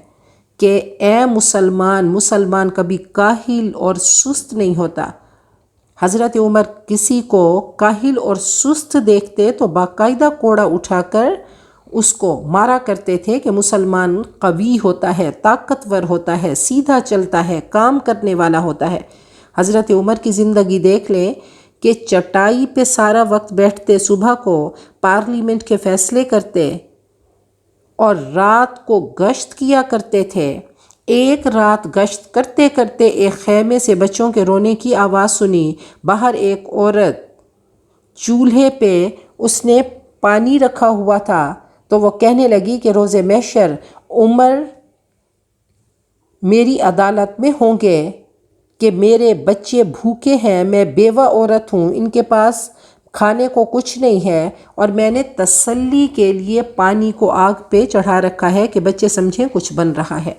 کہ اے مسلمان کبھی کاہل اور سست نہیں ہوتا۔ حضرت عمر کسی کو کاہل اور سست دیکھتے تو باقاعدہ کوڑا اٹھا کر اس کو مارا کرتے تھے کہ مسلمان قوی ہوتا ہے، طاقتور ہوتا ہے، سیدھا چلتا ہے، کام کرنے والا ہوتا ہے۔ حضرت عمر کی زندگی دیکھ لیں کہ چٹائی پہ سارا وقت بیٹھتے، صبح کو پارلیمنٹ کے فیصلے کرتے اور رات کو گشت کیا کرتے تھے۔ ایک رات گشت کرتے کرتے ایک خیمے سے بچوں کے رونے کی آواز سنی، باہر ایک عورت چولہے پہ اس نے پانی رکھا ہوا تھا، تو وہ کہنے لگی کہ روز محشر عمر میری عدالت میں ہوں گے کہ میرے بچے بھوکے ہیں، میں بیوہ عورت ہوں، ان کے پاس کھانے کو کچھ نہیں ہے، اور میں نے تسلی کے لیے پانی کو آگ پہ چڑھا رکھا ہے کہ بچے سمجھیں کچھ بن رہا ہے۔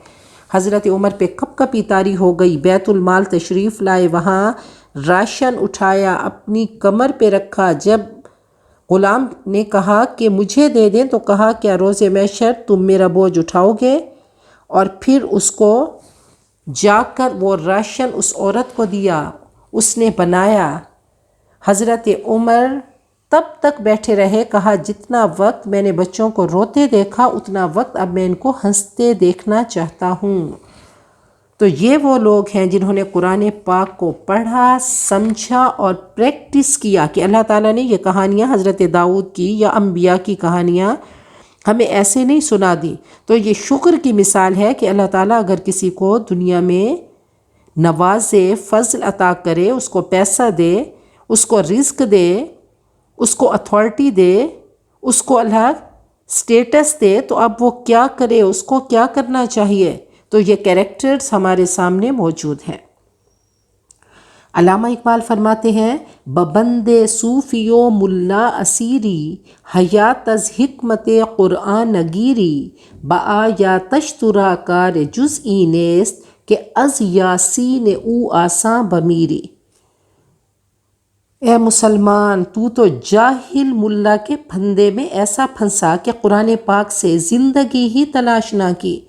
حضرت عمر پہ کپ کپی طاری ہو گئی، بیت المال تشریف لائے، وہاں راشن اٹھایا، اپنی کمر پہ رکھا۔ جب غلام نے کہا کہ مجھے دے دیں تو کہا کیا روز محشر تم میرا بوجھ اٹھاؤ گے؟ اور پھر اس کو جا کر وہ راشن اس عورت کو دیا، اس نے بنایا۔ حضرت عمر تب تک بیٹھے رہے، کہا جتنا وقت میں نے بچوں کو روتے دیکھا اتنا وقت اب میں ان کو ہنستے دیکھنا چاہتا ہوں۔ تو یہ وہ لوگ ہیں جنہوں نے قرآن پاک کو پڑھا، سمجھا اور پریکٹس کیا کہ اللہ تعالیٰ نے یہ کہانیاں حضرت داؤد کی یا انبیاء کی کہانیاں ہمیں ایسے نہیں سنا دی۔ تو یہ شکر کی مثال ہے کہ اللہ تعالیٰ اگر کسی کو دنیا میں نوازے، فضل عطا کرے، اس کو پیسہ دے، اس کو رزق دے، اس کو اتھارٹی دے، اس کو اللہ سٹیٹس دے، تو اب وہ کیا کرے، اس کو کیا کرنا چاہیے؟ تو یہ کریکٹرز ہمارے سامنے موجود ہیں۔ علامہ اقبال فرماتے ہیں ببند صوفی و ملا اسیری، حیات از حکمت قرآن نگیری، بآیاتش ترا کار جزئی نیست، کہ از یاسین او آساں بمیری۔ اے مسلمان، تو جاہل ملا کے پھندے میں ایسا پھنسا کہ قرآن پاک سے زندگی ہی تلاش نہ کی۔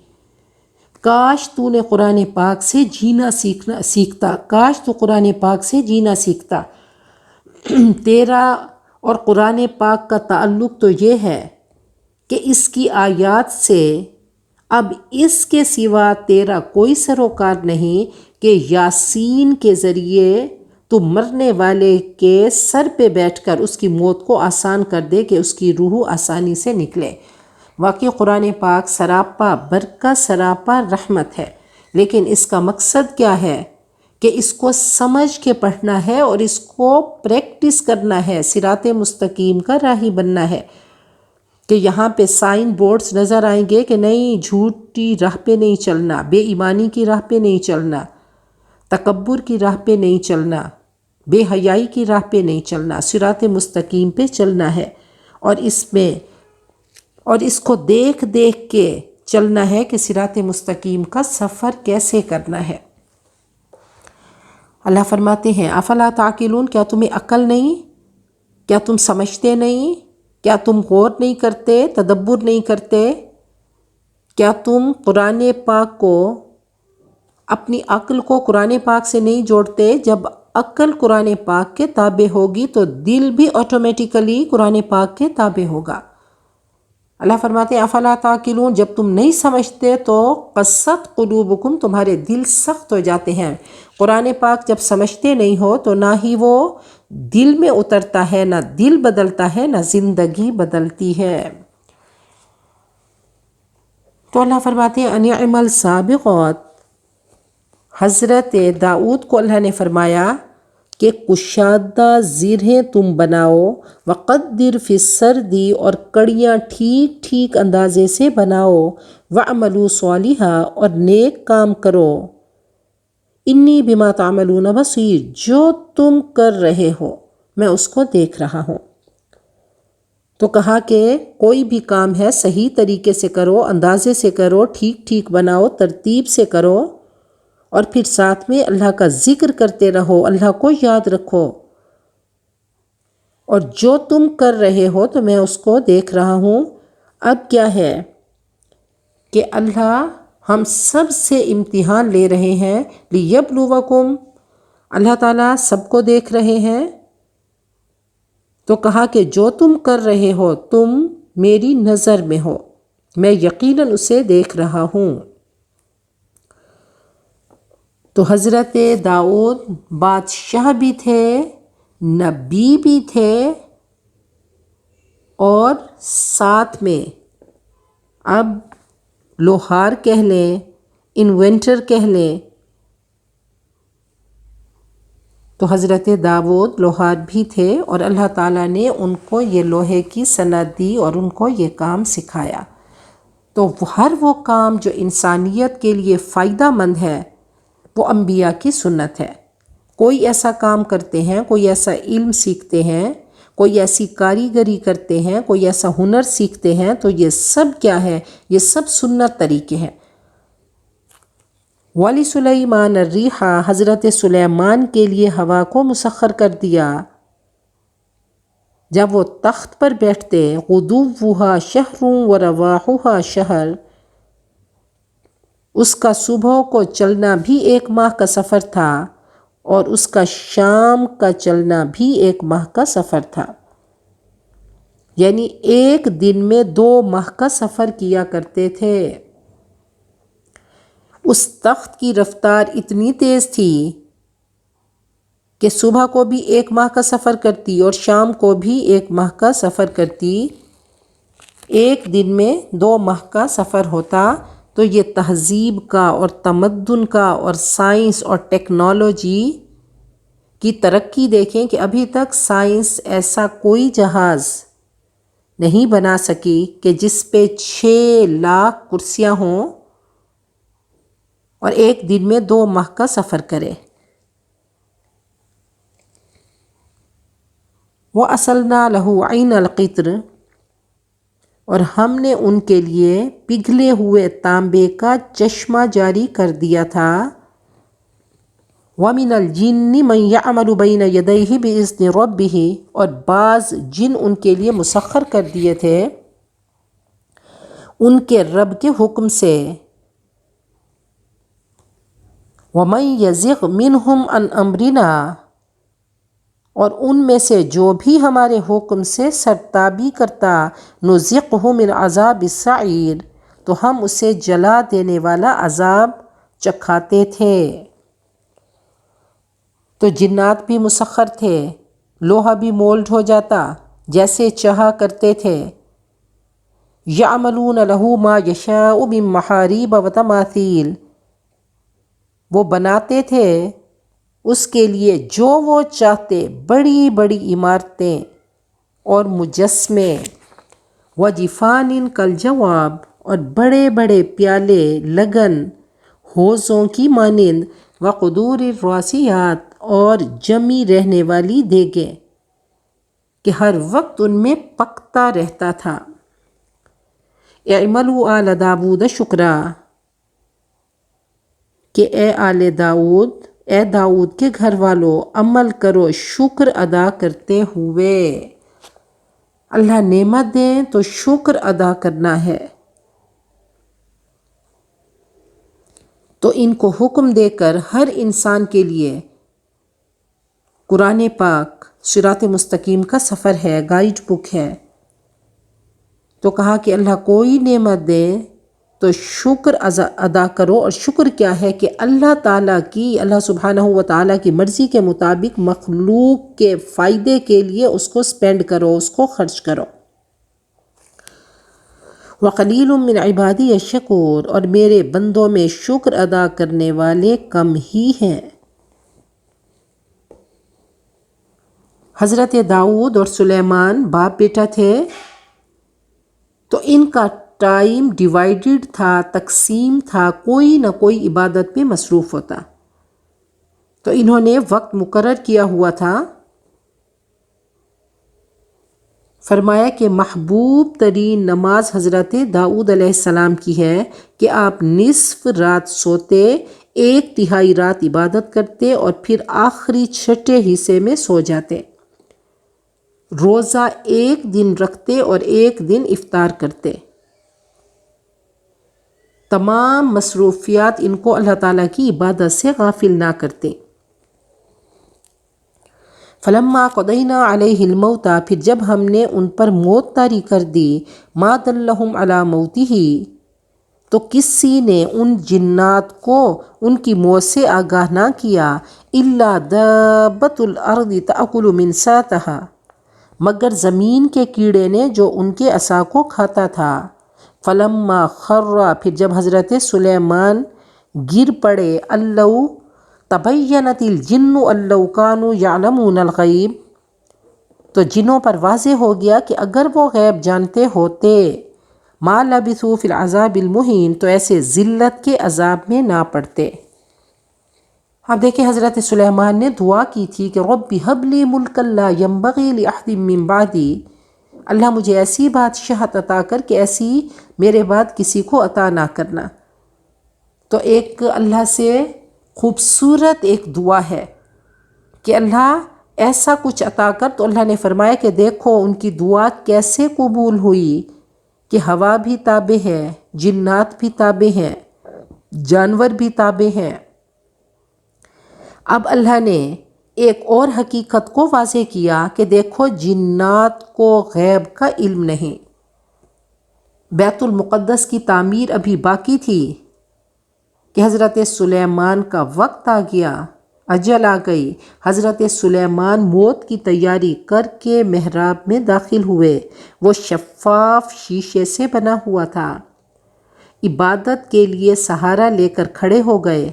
کاش تو نے قرآن پاک سے جینا سیکھتا، کاش تو قرآن پاک سے جینا سیکھتا۔ تیرا اور قرآن پاک کا تعلق تو یہ ہے کہ اس کی آیات سے اب اس کے سوا تیرا کوئی سروکار نہیں کہ یاسین کے ذریعے تو مرنے والے کے سر پہ بیٹھ کر اس کی موت کو آسان کر دے کہ اس کی روح آسانی سے نکلے۔ واقعی قرآن پاک سراپا برکت، سراپا رحمت ہے، لیکن اس کا مقصد کیا ہے کہ اس کو سمجھ کے پڑھنا ہے اور اس کو پریکٹس کرنا ہے، صراط مستقیم کا راہی بننا ہے۔ کہ یہاں پہ سائن بورڈز نظر آئیں گے کہ نہیں، جھوٹی راہ پہ نہیں چلنا، بے ایمانی کی راہ پہ نہیں چلنا، تکبر کی راہ پہ نہیں چلنا، بے حیائی کی راہ پہ نہیں چلنا، صراط مستقیم پہ چلنا ہے، اور اس کو دیکھ دیکھ کے چلنا ہے کہ صراط مستقیم کا سفر کیسے کرنا ہے۔ اللہ فرماتے ہیں افلا تعقلون، کیا تمہیں عقل نہیں؟ کیا تم سمجھتے نہیں؟ کیا تم غور نہیں کرتے، تدبر نہیں کرتے؟ کیا تم قرآن پاک کو، اپنی عقل کو قرآن پاک سے نہیں جوڑتے؟ جب عقل قرآن پاک کے تابع ہوگی تو دل بھی آٹومیٹیکلی قرآن پاک کے تابع ہوگا۔ اللہ فرماتے ہیں افلا تعقلون، جب تم نہیں سمجھتے تو قست قلوبکم، تمہارے دل سخت ہو جاتے ہیں۔ قرآن پاک جب سمجھتے نہیں ہو تو نہ ہی وہ دل میں اترتا ہے، نہ دل بدلتا ہے، نہ زندگی بدلتی ہے۔ تو اللہ فرماتے ہیں انعم السابغات، حضرت داؤد کو اللہ نے فرمایا کہ کشادہ زرہیں تم بناؤ، وقدر فی السردی، اور کڑیاں ٹھیک ٹھیک اندازے سے بناؤ، وعملوا صالحا، اور نیک کام کرو، انی بما تعملون بصیر، جو تم کر رہے ہو میں اس کو دیکھ رہا ہوں۔ تو کہا کہ کوئی بھی کام ہے صحیح طریقے سے کرو، اندازے سے کرو، ٹھیک ٹھیک بناؤ، ترتیب سے کرو، اور پھر ساتھ میں اللہ کا ذکر کرتے رہو، اللہ کو یاد رکھو، اور جو تم کر رہے ہو تو میں اس کو دیکھ رہا ہوں۔ اب کیا ہے کہ اللہ ہم سب سے امتحان لے رہے ہیں، لیبلوکم، اللہ تعالیٰ سب کو دیکھ رہے ہیں۔ تو کہا کہ جو تم کر رہے ہو تم میری نظر میں ہو، میں یقیناً اسے دیکھ رہا ہوں۔ تو حضرت داؤد بادشاہ بھی تھے، نبی بھی تھے، اور ساتھ میں اب لوہار کہہ لیں، انوینٹر کہہ لیں، تو حضرت داؤد لوہار بھی تھے، اور اللہ تعالیٰ نے ان کو یہ لوہے کی صنعت دی اور ان کو یہ کام سکھایا۔ تو ہر وہ کام جو انسانیت کے لیے فائدہ مند ہے وہ انبیاء کی سنت ہے۔ کوئی ایسا کام کرتے ہیں، کوئی ایسا علم سیکھتے ہیں، کوئی ایسی کاریگری کرتے ہیں، کوئی ایسا ہنر سیکھتے ہیں، تو یہ سب کیا ہے؟ یہ سب سنت طریقے ہیں۔ وَلِسُلَيْمَانَ الرِّيحَ، حضرت سلیمان کے لیے ہوا کو مسخر کر دیا، جب وہ تخت پر بیٹھتے، غُدُوُّهَا شَهْرٌ وَرَوَاحُهَا شَهْرٌ، اس کا صبح کو چلنا بھی ایک ماہ کا سفر تھا، اور اس کا شام کا چلنا بھی ایک ماہ کا سفر تھا، یعنی ایک دن میں 2 ماہ کا سفر کیا کرتے تھے۔ اس تخت کی رفتار اتنی تیز تھی کہ صبح کو بھی 1 ماہ کا سفر کرتی اور شام کو بھی 1 ماہ کا سفر کرتی۔ ایک دن میں 2 ماہ کا سفر ہوتا تو یہ تہذیب کا اور تمدن کا اور سائنس اور ٹیکنالوجی کی ترقی دیکھیں کہ ابھی تک سائنس ایسا کوئی جہاز نہیں بنا سکی کہ جس پہ 6 لاکھ کرسیاں ہوں اور ایک دن میں 2 ماہ کا سفر کرے۔ وَأَصَلْنَا لَهُ عَيْنَ الْقِطْرِ، اور ہم نے ان کے لیے پگھلے ہوئے تانبے کا چشمہ جاری کر دیا تھا۔ وَمِنَ الْجِنِّ مَنْ يَعْمَلُ بَيْنَ يَدَيْهِ بِإِذْنِ رَبِّهِ، اور بعض جن ان کے لیے مسخر کر دیے تھے ان کے رب کے حکم سے۔ وَمَنْ يَزِغْ مِنْهُمْ عَنْ أَمْرِنَا، اور ان میں سے جو بھی ہمارے حکم سے سرتابی کرتا، نُذِقْهُ مِنْ عَذَابِ السَّعِيرِ، تو ہم اسے جلا دینے والا عذاب چکھاتے تھے۔ تو جنات بھی مسخر تھے، لوہا بھی مولڈ ہو جاتا جیسے چاہا کرتے تھے۔ يَعْمَلُونَ لَهُ مَا يَشَاءُ مِن مَّحَارِيبَ وَتَمَاثِيلَ، وہ بناتے تھے اس کے لیے جو وہ چاہتے، بڑی بڑی عمارتیں اور مجسمے۔ وَجِفَانٍ كَالْجَوَابِ، اور بڑے بڑے پیالے لگن حوضوں کی مانند۔ وَقُدُورِ الرَّاسِيَاتِ، اور جمی رہنے والی دیگیں کہ ہر وقت ان میں پکتا رہتا تھا۔ اعملوا آل داود شکرا، کہ اے آل داؤد، اے داؤد کے گھر والوں، عمل کرو شکر ادا کرتے ہوئے۔ اللہ نعمت دیں تو شکر ادا کرنا ہے۔ تو ان کو حکم دے کر ہر انسان کے لیے قرآن پاک صراط مستقیم کا سفر ہے، گائیڈ بک ہے۔ تو کہا کہ اللہ کوئی نعمت دے تو شکر ادا کرو، اور شکر کیا ہے کہ اللہ تعالیٰ کی، اللہ سبحانہ و تعالیٰ کی مرضی کے مطابق مخلوق کے فائدے کے لیے اس کو سپینڈ کرو، اس کو خرچ کرو۔ وَقَلِيلٌ مِّنْ عِبَادِيَ الشَّكُورُ، اور میرے بندوں میں شکر ادا کرنے والے کم ہی ہیں۔ حضرت داؤد اور سلیمان باپ بیٹا تھے، تو ان کا ٹائم ڈیوائیڈڈ تھا، تقسیم تھا، کوئی نہ کوئی عبادت پہ مصروف ہوتا۔ تو انہوں نے وقت مقرر کیا ہوا تھا۔ فرمایا کہ محبوب ترین نماز حضرت داؤد علیہ السلام کی ہے کہ آپ نصف رات سوتے، 1/3 رات عبادت کرتے اور پھر آخری چھٹے حصے میں سو جاتے۔ روزہ 1 دن رکھتے اور 1 دن افطار کرتے۔ تمام مصروفیات ان کو اللہ تعالیٰ کی عبادت سے غافل نہ کرتے۔ فلما قضینا علیہ الموت، پھر جب ہم نے ان پر موت طاری کر دی، ما دلہم علی موتہ، تو کسی نے ان جنات کو ان کی موت سے آگاہ نہ کیا، الا دابۃ الارض تأکل من سأتہا، مگر زمین کے کیڑے نے جو ان کے عصا کو کھاتا تھا۔ فلما خر، پھر جب حضرت سلیمان گر پڑے، اللو تبینت الجن اللو کانوا یعلمون الغیب، تو جنوں پر واضح ہو گیا کہ اگر وہ غیب جانتے ہوتے، ما لبثوا فی العذاب المہین، تو ایسے ذلت کے عذاب میں نہ پڑتے۔ اب دیکھیں حضرت سلیمان نے دعا کی تھی کہ رب ہب لی ملکا لا ینبغی لأحد من بعدی، اللہ مجھے ایسی بادشاہت عطا کر کہ ایسی میرے بعد کسی کو عطا نہ کرنا۔ تو ایک اللہ سے خوبصورت ایک دعا ہے کہ اللہ ایسا کچھ عطا کر، تو اللہ نے فرمایا کہ دیکھو ان کی دعا کیسے قبول ہوئی کہ ہوا بھی تابع ہے، جنات بھی تابع ہیں، جانور بھی تابع ہیں۔ اب اللہ نے ایک اور حقیقت کو واضح کیا کہ دیکھو جنات کو غیب کا علم نہیں۔ بیت المقدس کی تعمیر ابھی باقی تھی کہ حضرت سلیمان کا وقت آ گیا، اجل آ گئی۔ حضرت سلیمان موت کی تیاری کر کے محراب میں داخل ہوئے۔ وہ شفاف شیشے سے بنا ہوا تھا۔ عبادت کے لیے سہارا لے کر کھڑے ہو گئے۔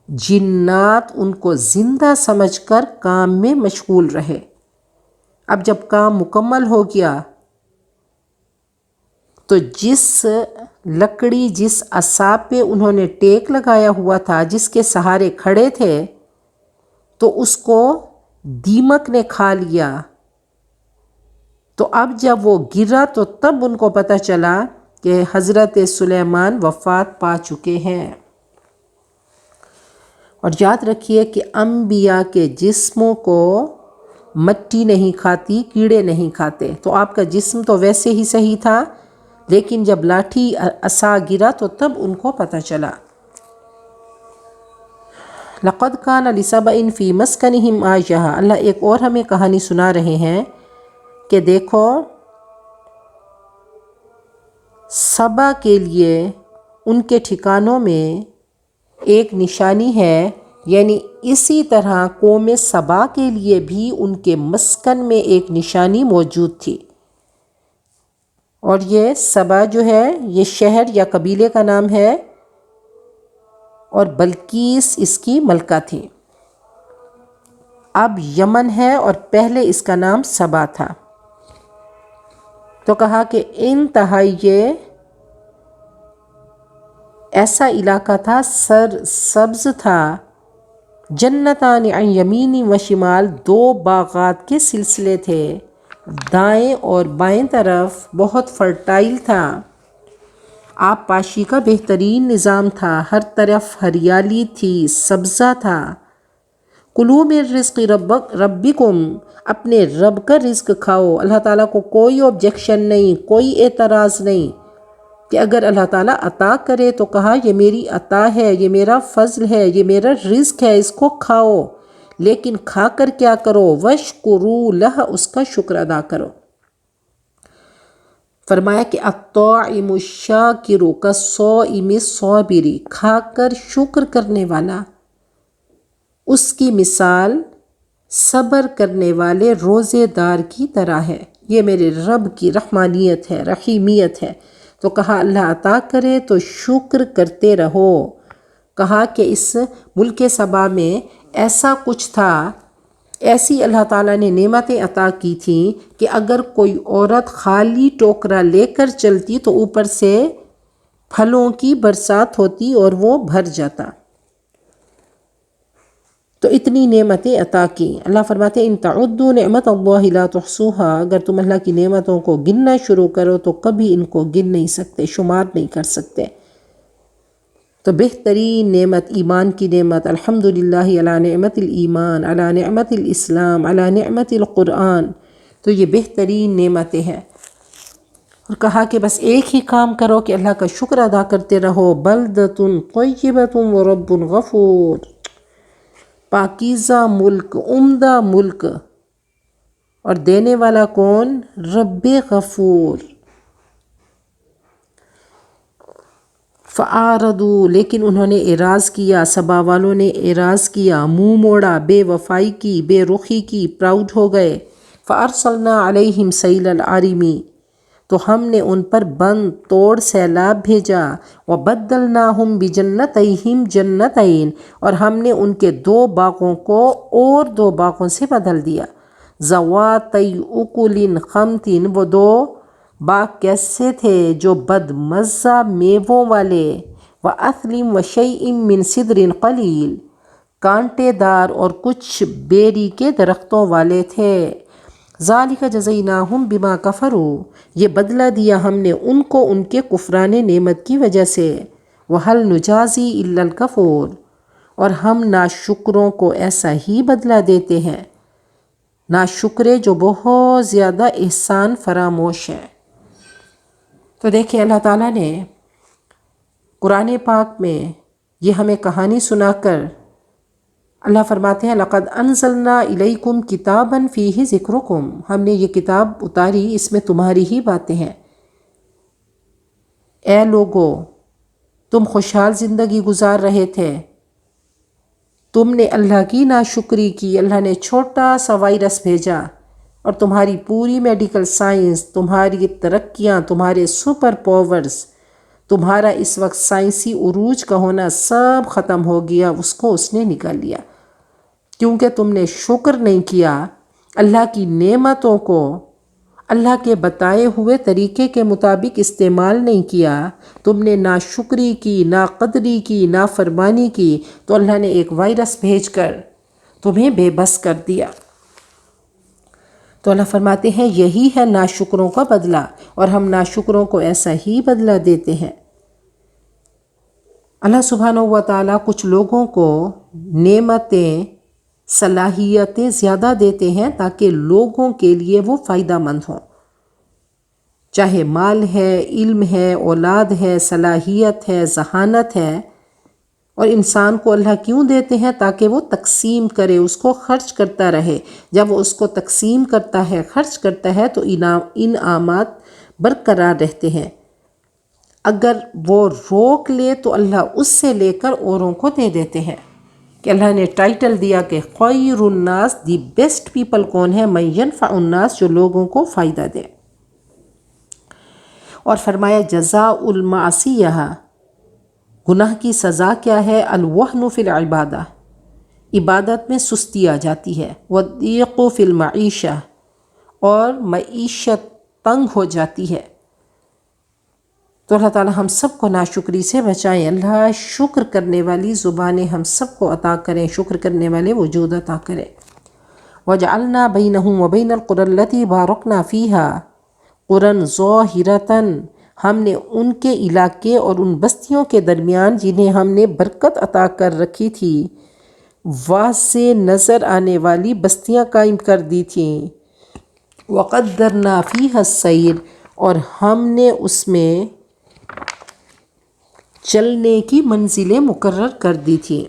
جنات ان کو زندہ سمجھ کر کام میں مشغول رہے۔ اب جب کام مکمل ہو گیا تو جس لکڑی، جس عصا پہ انہوں نے ٹیک لگایا ہوا تھا، جس کے سہارے کھڑے تھے، تو اس کو دیمک نے کھا لیا۔ تو اب جب وہ گرا تو تب ان کو پتہ چلا کہ حضرت سلیمان وفات پا چکے ہیں۔ اور یاد رکھیے کہ انبیاء کے جسموں کو مٹی نہیں کھاتی، کیڑے نہیں کھاتے۔ تو آپ کا جسم تو ویسے ہی صحیح تھا، لیکن جب لاٹھی عصا گرا تو تب ان کو پتہ چلا۔ لَقَدْ كَانَ لِسَبَإٍ فِي مَسْكَنِهِمْ آیَةٌ، اللہ ایک اور ہمیں کہانی سنا رہے ہیں کہ دیکھو سبا کے لیے ان کے ٹھکانوں میں ایک نشانی ہے، یعنی اسی طرح قوم سبا کے لیے بھی ان کے مسکن میں ایک نشانی موجود تھی۔ اور یہ سبا جو ہے یہ شہر یا قبیلے کا نام ہے، اور بلقیس اس کی ملکہ تھی۔ اب یمن ہے اور پہلے اس کا نام سبا تھا۔ تو کہا کہ انتہائی یہ ایسا علاقہ تھا، سبز تھا، جنتان عن یمین و شمال، دو باغات کے سلسلے تھے، دائیں اور بائیں طرف بہت فرٹائل تھا۔ آب پاشی کا بہترین نظام تھا، ہر طرف ہریالی تھی، سبزہ تھا۔ کلوا من رزق ربکم، اپنے رب کا رزق کھاؤ۔ اللہ تعالیٰ کو کوئی آبجیکشن نہیں، کوئی اعتراض نہیں کہ اگر اللہ تعالیٰ عطا کرے تو کہا یہ میری عطا ہے، یہ میرا فضل ہے، یہ میرا رزق ہے، اس کو کھاؤ، لیکن کھا کر کیا کرو؟ وَاشْكُرُوا لَهُ، اس کا شکر ادا کرو۔ فرمایا کہ الطَّاعِمُ الشَّاكِرُ كَالصَّائِمِ الصَّابِرِ، کھا کر شکر کرنے والا اس کی مثال صبر کرنے والے روزے دار کی طرح ہے۔ یہ میرے رب کی رحمانیت ہے، رحیمیت ہے۔ تو کہا اللہ عطا کرے تو شکر کرتے رہو۔ کہا کہ اس ملک سبا میں ایسا کچھ تھا، ایسی اللہ تعالیٰ نے نعمتیں عطا کی تھیں کہ اگر کوئی عورت خالی ٹوکرا لے کر چلتی تو اوپر سے پھلوں کی برسات ہوتی اور وہ بھر جاتا۔ تو اتنی نعمتیں عطا کی۔ اللہ فرماتے ہیں ان تعدوا نعمت اللہ لا تحصوها، اگر تم اللہ کی نعمتوں کو گننا شروع کرو تو کبھی ان کو گن نہیں سکتے، شمار نہیں کر سکتے۔ تو بہترین نعمت ایمان کی نعمت، الحمدللہ علی نعمت الایمان، علی نعمت الاسلام، علی نعمت القرآن، تو یہ بہترین نعمتیں ہیں۔ اور کہا کہ بس ایک ہی کام کرو کہ اللہ کا شکر ادا کرتے رہو۔ بلدۃ طیبۃ ورب غفور، پاکیزہ ملک، عمدہ ملک، اور دینے والا کون؟ رب غفور۔ فَأَعْرَضُوا، لیکن انہوں نے اعراض کیا، سبا والوں نے اعراض کیا، منہ موڑا، بے وفائی کی، بے رخی کی، پراؤڈ ہو گئے۔ فَأَرْسَلْنَا عَلَيْهِمْ سَيْلَ الْعَرِمِ، تو ہم نے ان پر بند توڑ سیلاب بھیجا۔ وَبَدَّلْنَاهُمْ بِجَنَّتَيْهِمْ جَنَّتَيْنِ، اور ہم نے ان کے دو باغوں کو اور دو باغوں سے بدل دیا۔ ذَوَاتَيْ أُكُلٍ خَمْطٍ، وہ دو باغ کیسے تھے؟ جو بد مزہ میووں والے۔ وَأَثْلٍ وَشَيْءٍ مِّن سِدْرٍ قَلِيلٍ، کانٹے دار اور کچھ بیری کے درختوں والے تھے۔ ذَلِكَ جَزَيْنَاهُمْ بِمَا كَفَرُوا، یہ بدلہ دیا ہم نے ان کو ان کے کفران نعمت کی وجہ سے۔ وَهَلْ نُجَازِي إِلَّا الْكَفُورَ، اور ہم ناشکروں کو ایسا ہی بدلہ دیتے ہیں، ناشکرے جو بہت زیادہ احسان فراموش ہیں۔ تو دیکھیں اللہ تعالیٰ نے قرآن پاک میں یہ ہمیں کہانی سنا کر اللہ فرماتے ہیں لَقَدْ أَنزَلْنَا إِلَيْكُمْ كِتَابًا فِيهِ ذِكْرُكُمْ، ہم نے یہ کتاب اتاری، اس میں تمہاری ہی باتیں ہیں۔ اے لوگو، تم خوشحال زندگی گزار رہے تھے، تم نے اللہ کی ناشکری کی، اللہ نے چھوٹا سا وائرس بھیجا، اور تمہاری پوری میڈیکل سائنس، تمہاری ترقیاں، تمہارے سپر پاورز، تمہارا اس وقت سائنسی عروج کا ہونا سب ختم ہو گیا، اس نے نکال لیا، کیونکہ تم نے شکر نہیں کیا، اللہ کی نعمتوں کو اللہ کے بتائے ہوئے طریقے کے مطابق استعمال نہیں کیا، تم نے ناشکری کی، ناقدری کی، نافرمانی کی، تو اللہ نے ایک وائرس بھیج کر تمہیں بے بس کر دیا۔ تو اللہ فرماتے ہیں یہی ہے ناشکروں کا بدلہ، اور ہم ناشکروں کو ایسا ہی بدلہ دیتے ہیں۔ اللہ سبحانہ و تعالیٰ کچھ لوگوں کو نعمتیں، صلاحیتیں زیادہ دیتے ہیں تاکہ لوگوں کے لیے وہ فائدہ مند ہوں، چاہے مال ہے، علم ہے، اولاد ہے، صلاحیت ہے، ذہانت ہے، اور انسان کو اللہ کیوں دیتے ہیں؟ تاکہ وہ تقسیم کرے، اس کو خرچ کرتا رہے۔ جب وہ اس کو تقسیم کرتا ہے، خرچ کرتا ہے، تو انعامات برقرار رہتے ہیں۔ اگر وہ روک لے تو اللہ اس سے لے کر اوروں کو دے دیتے ہیں، کہ اللہ نے ٹائٹل دیا کہ خیر الناس، دی بیسٹ پیپل کون ہے؟ من ینفع الناس، جو لوگوں کو فائدہ دے۔ اور فرمایا جزاء المعصیہ، گناہ کی سزا کیا ہے؟ الوہن فی العبادہ، عبادت میں سستی آ جاتی ہے، والضیق فی المعیشہ، اور معیشت تنگ ہو جاتی ہے۔ تو اللہ تعالی ہم سب کو ناشکری سے بچائیں، اللہ شکر کرنے والی زبانیں ہم سب کو عطا کریں، شکر کرنے والے وجود عطا کریں۔ وَجَعَلْنَا بَيْنَهُمْ وَبَيْنَ الْقُرَى الَّتِي بَارَكْنَا فِيهَا قُرًى ظَاهِرَةً، ہم نے ان کے علاقے اور ان بستیوں کے درمیان جنہیں ہم نے برکت عطا کر رکھی تھی، واضح نظر آنے والی بستیاں قائم کر دی تھیں۔ وَقَدَّرْنَا فِيهَا السَّيْرَ، اور ہم نے اس میں چلنے کی منزلیں مقرر کر دی تھیں۔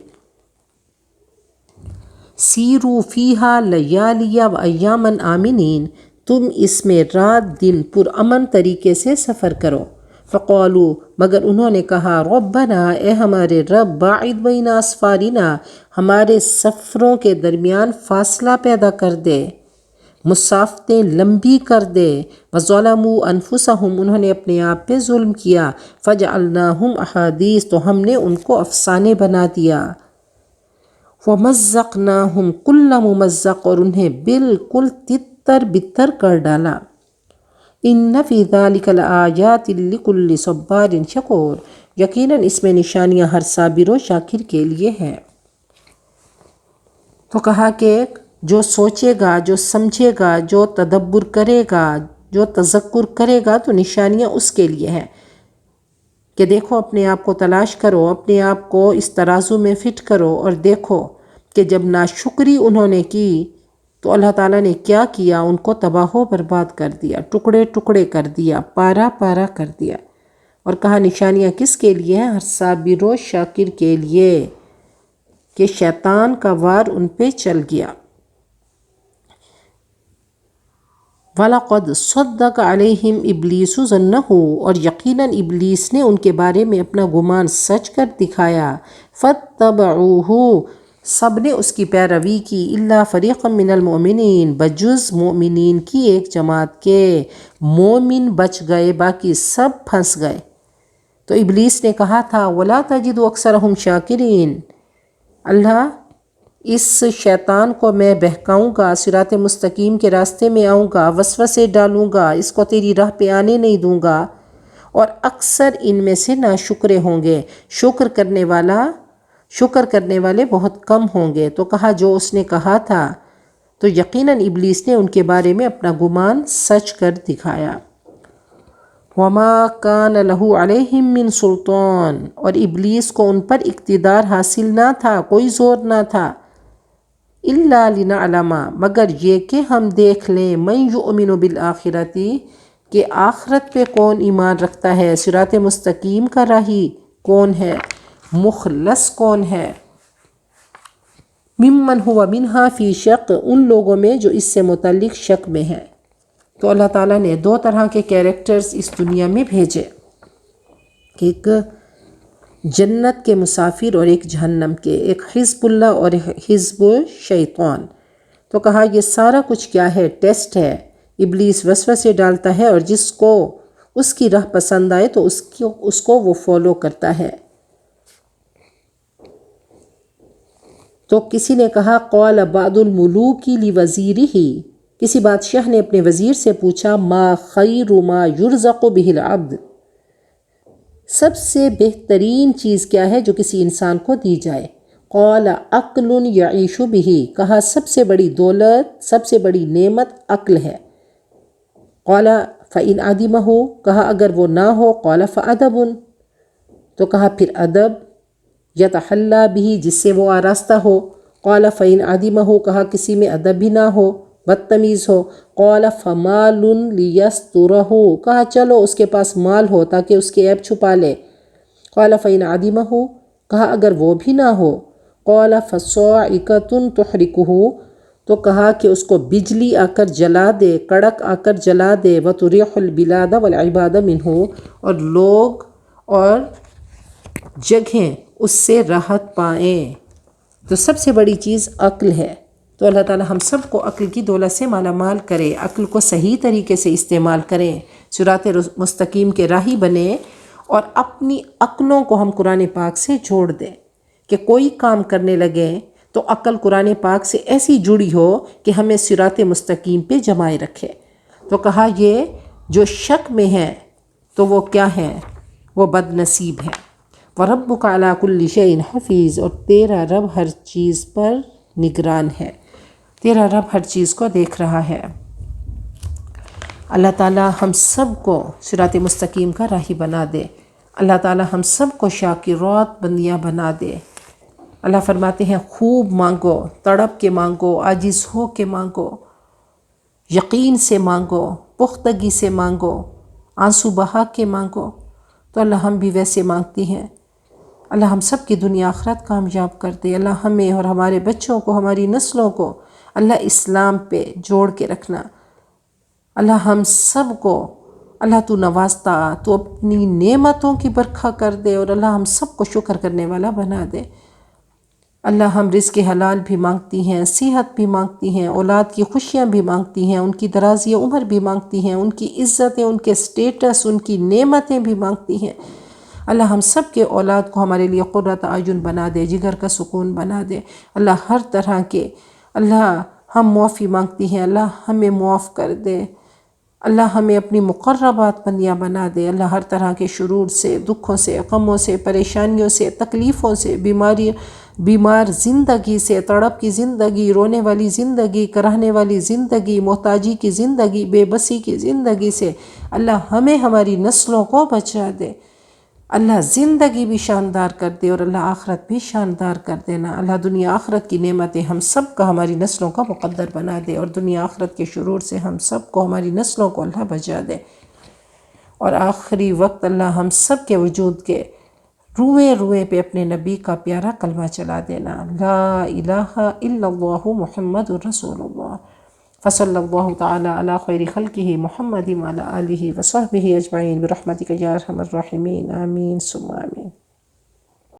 سیروا فیہا لیالی و ایامن آمنین، تم اس میں رات دن پرامن طریقے سے سفر کرو۔ فقالوا، مگر انہوں نے کہا، ربنا، اے ہمارے رب، باعد بین اسفارنا، ہمارے سفروں کے درمیان فاصلہ پیدا کر دے، مسافتیں لمبی کر دے۔ وظلموا انفسہم، انہوں نے اپنے آپ پہ ظلم کیا۔ فجعلناہم احادیث، تو ہم نے ان کو افسانے بنا دیا۔ ومزقناہم کل ممزق، اور انہیں بالکل تتر بتر کر ڈالا۔ ان فی ذلک لآیات لکل صبار شکور، یقیناً اس میں نشانیاں ہر صابر و شاکر کے لیے ہیں۔ تو کہا کہ جو سوچے گا، جو سمجھے گا، جو تدبر کرے گا، جو تذکر کرے گا، تو نشانیاں اس کے لیے ہیں کہ دیکھو، اپنے آپ کو تلاش کرو، اپنے آپ کو اس ترازو میں فٹ کرو، اور دیکھو کہ جب ناشکری انہوں نے کی تو اللہ تعالیٰ نے کیا کیا، ان کو تباہ و برباد کر دیا، ٹکڑے ٹکڑے کر دیا، پارا پارا کر دیا۔ اور کہا نشانیاں کس کے لیے ہیں؟ ہر صابر و شاکر کے لیے، کہ شیطان کا وار ان پہ چل گیا۔ وَلَقَدْ صَدَّقَ عَلَيْهِمْ إِبْلِيسُ ظَنَّهُ، اور یقیناً ابلیس نے ان کے بارے میں اپنا گمان سچ کر دکھایا۔ فَاتَّبَعُوهُ، سب نے اس کی پیروی کی، إِلَّا فَرِيقًا مِّنَ الْمُؤْمِنِينَ، بجز مومنین کی ایک جماعت کے، مومن بچ گئے، باقی سب پھنس گئے۔ تو ابلیس نے کہا تھا، وَلَا تَجِدُ أَكْثَرَهُمْ شَاكِرِينَ، اللہ اس شیطان کو میں بہکاؤں گا، صراط مستقیم کے راستے میں آؤں گا، وسوسے ڈالوں گا، اس کو تیری راہ پہ آنے نہیں دوں گا، اور اکثر ان میں سے ناشکرے ہوں گے، شکر کرنے والے بہت کم ہوں گے۔ تو کہا جو اس نے کہا تھا، تو یقیناً ابلیس نے ان کے بارے میں اپنا گمان سچ کر دکھایا۔ وَمَا كَانَ لَهُ عَلَيْهِمْ مِّن سُلْطَانٍ، اور ابلیس کو ان پر اقتدار حاصل نہ تھا، کوئی زور نہ تھا۔ إِلَّا لِنَعْلَمَ، مگر یہ کہ ہم دیکھ لیں، مَن يُؤْمِنُ بِالْآخِرَةِ، کہ آخرت پہ کون ایمان رکھتا ہے، صراط مستقیم کا راہی کون ہے، مخلص کون ہے۔ ممن هو منہا فی شک، ان لوگوں میں جو اس سے متعلق شک میں ہیں۔ تو اللہ تعالیٰ نے دو طرح کے کیریکٹرز اس دنیا میں بھیجے، ایک جنت کے مسافر اور ایک جہنم کے، ایک حزب اللہ اور ایک حزب شیطان۔ تو کہا یہ سارا کچھ کیا ہے؟ ٹیسٹ ہے۔ ابلیس وسوسے ڈالتا ہے اور جس کو اس کی راہ پسند آئے تو اس کو وہ فالو کرتا ہے۔ تو کسی نے کہا قال بعض الملوک لوزیرہ، کسی بادشاہ نے اپنے وزیر سے پوچھا ما خیر ما یرزق بہ العبد، سب سے بہترین چیز کیا ہے جو کسی انسان کو دی جائے؟ قال عقل یعیش بہ، کہا سب سے بڑی دولت، سب سے بڑی نعمت عقل ہے۔ قال فإن عدمہ، کہا اگر وہ نہ ہو، قال فأدب، تو کہا پھر ادب، یتحلی بہ، جس سے وہ آراستہ ہو۔ قال فإن عدمہ، کہا کسی میں ادب بھی نہ ہو، بدتمیز ہو۔ قال فمال لیسترہ، کہا چلو اس کے پاس مال ہو تاکہ اس کے عیب چھپا لے۔ قال فإن عدمہ، کہا اگر وہ بھی نہ ہو، قال فصاعقۃ تحرقہ، تو کہا کہ اس کو بجلی آ کر جلا دے، کڑک آ کر جلا دے، وتریح البلاد والعباد منہ، اور لوگ اور جگہیں اس سے راحت پائیں۔ تو سب سے بڑی چیز عقل ہے۔ تو اللہ تعالی ہم سب کو عقل کی دولت سے مالا مال کرے، عقل کو صحیح طریقے سے استعمال کریں، صراط مستقیم کے راہی بنیں، اور اپنی عقلوں کو ہم قرآن پاک سے جوڑ دیں کہ کوئی کام کرنے لگیں تو عقل قرآن پاک سے ایسی جڑی ہو کہ ہمیں صراط مستقیم پہ جمائے رکھے۔ تو کہا یہ جو شک میں ہے تو وہ کیا ہے؟ وہ بد نصیب ہے۔ وَرَبُّكَ عَلَىٰ كُلِّ شَيْءٍ حَفِيظٌ، اور تیرا رب ہر چیز پر نگران ہے، تیرا رب ہر چیز کو دیکھ رہا ہے۔ اللہ تعالی ہم سب کو صراط مستقیم کا راہی بنا دے، اللہ تعالی ہم سب کو شاکرات بندیاں بنا دے۔ اللہ فرماتے ہیں خوب مانگو، تڑپ کے مانگو، عاجز ہو کے مانگو، یقین سے مانگو، پختگی سے مانگو، آنسو بہا کے مانگو۔ تو اللہ ہم بھی ویسے مانگتی ہیں۔ اللہ ہم سب کی دنیا آخرت کامیاب کر دے۔ اللہ ہمیں اور ہمارے بچوں کو، ہماری نسلوں کو اللہ اسلام پہ جوڑ کے رکھنا۔ اللہ ہم سب کو، اللہ تو نوازتا، تو اپنی نعمتوں کی برکھا کر دے، اور اللہ ہم سب کو شکر کرنے والا بنا دے۔ اللہ ہم رزق حلال بھی مانگتی ہیں، صحت بھی مانگتی ہیں، اولاد کی خوشیاں بھی مانگتی ہیں، ان کی درازی عمر بھی مانگتی ہیں، ان کی عزتیں، ان کے سٹیٹس، ان کی نعمتیں بھی مانگتی ہیں۔ اللہ ہم سب کے اولاد کو ہمارے لیے قرۃ اعین بنا دے، جگر کا سکون بنا دے۔ اللہ ہر طرح کے، اللہ ہم معافی مانگتی ہیں، اللہ ہمیں معاف کر دے، اللہ ہمیں اپنی مقربات بندیاں بنا دے۔ اللہ ہر طرح کے شرور سے، دکھوں سے، غموں سے، پریشانیوں سے، تکلیفوں سے، بیمار زندگی سے، تڑپ کی زندگی، رونے والی زندگی، کراہنے والی زندگی، محتاجی کی زندگی، بے بسی کی زندگی سے اللہ ہمیں، ہماری نسلوں کو بچا دے۔ اللہ زندگی بھی شاندار کر دے، اور اللہ آخرت بھی شاندار کر دینا۔ اللہ دنیا آخرت کی نعمتیں ہم سب کا، ہماری نسلوں کا مقدر بنا دے، اور دنیا آخرت کے شرور سے ہم سب کو، ہماری نسلوں کو اللہ بچا دے۔ اور آخری وقت اللہ ہم سب کے وجود کے روئے روئے پہ اپنے نبی کا پیارا کلمہ چلا دینا، لا الہ الا اللہ محمد رسول اللہ۔ فصلی اللہ تعالی علی خیر خلقہ محمد وعلی آلہ وصحبہ اجمعین برحمتک یا ارحم الراحمین، آمین ثم آمین۔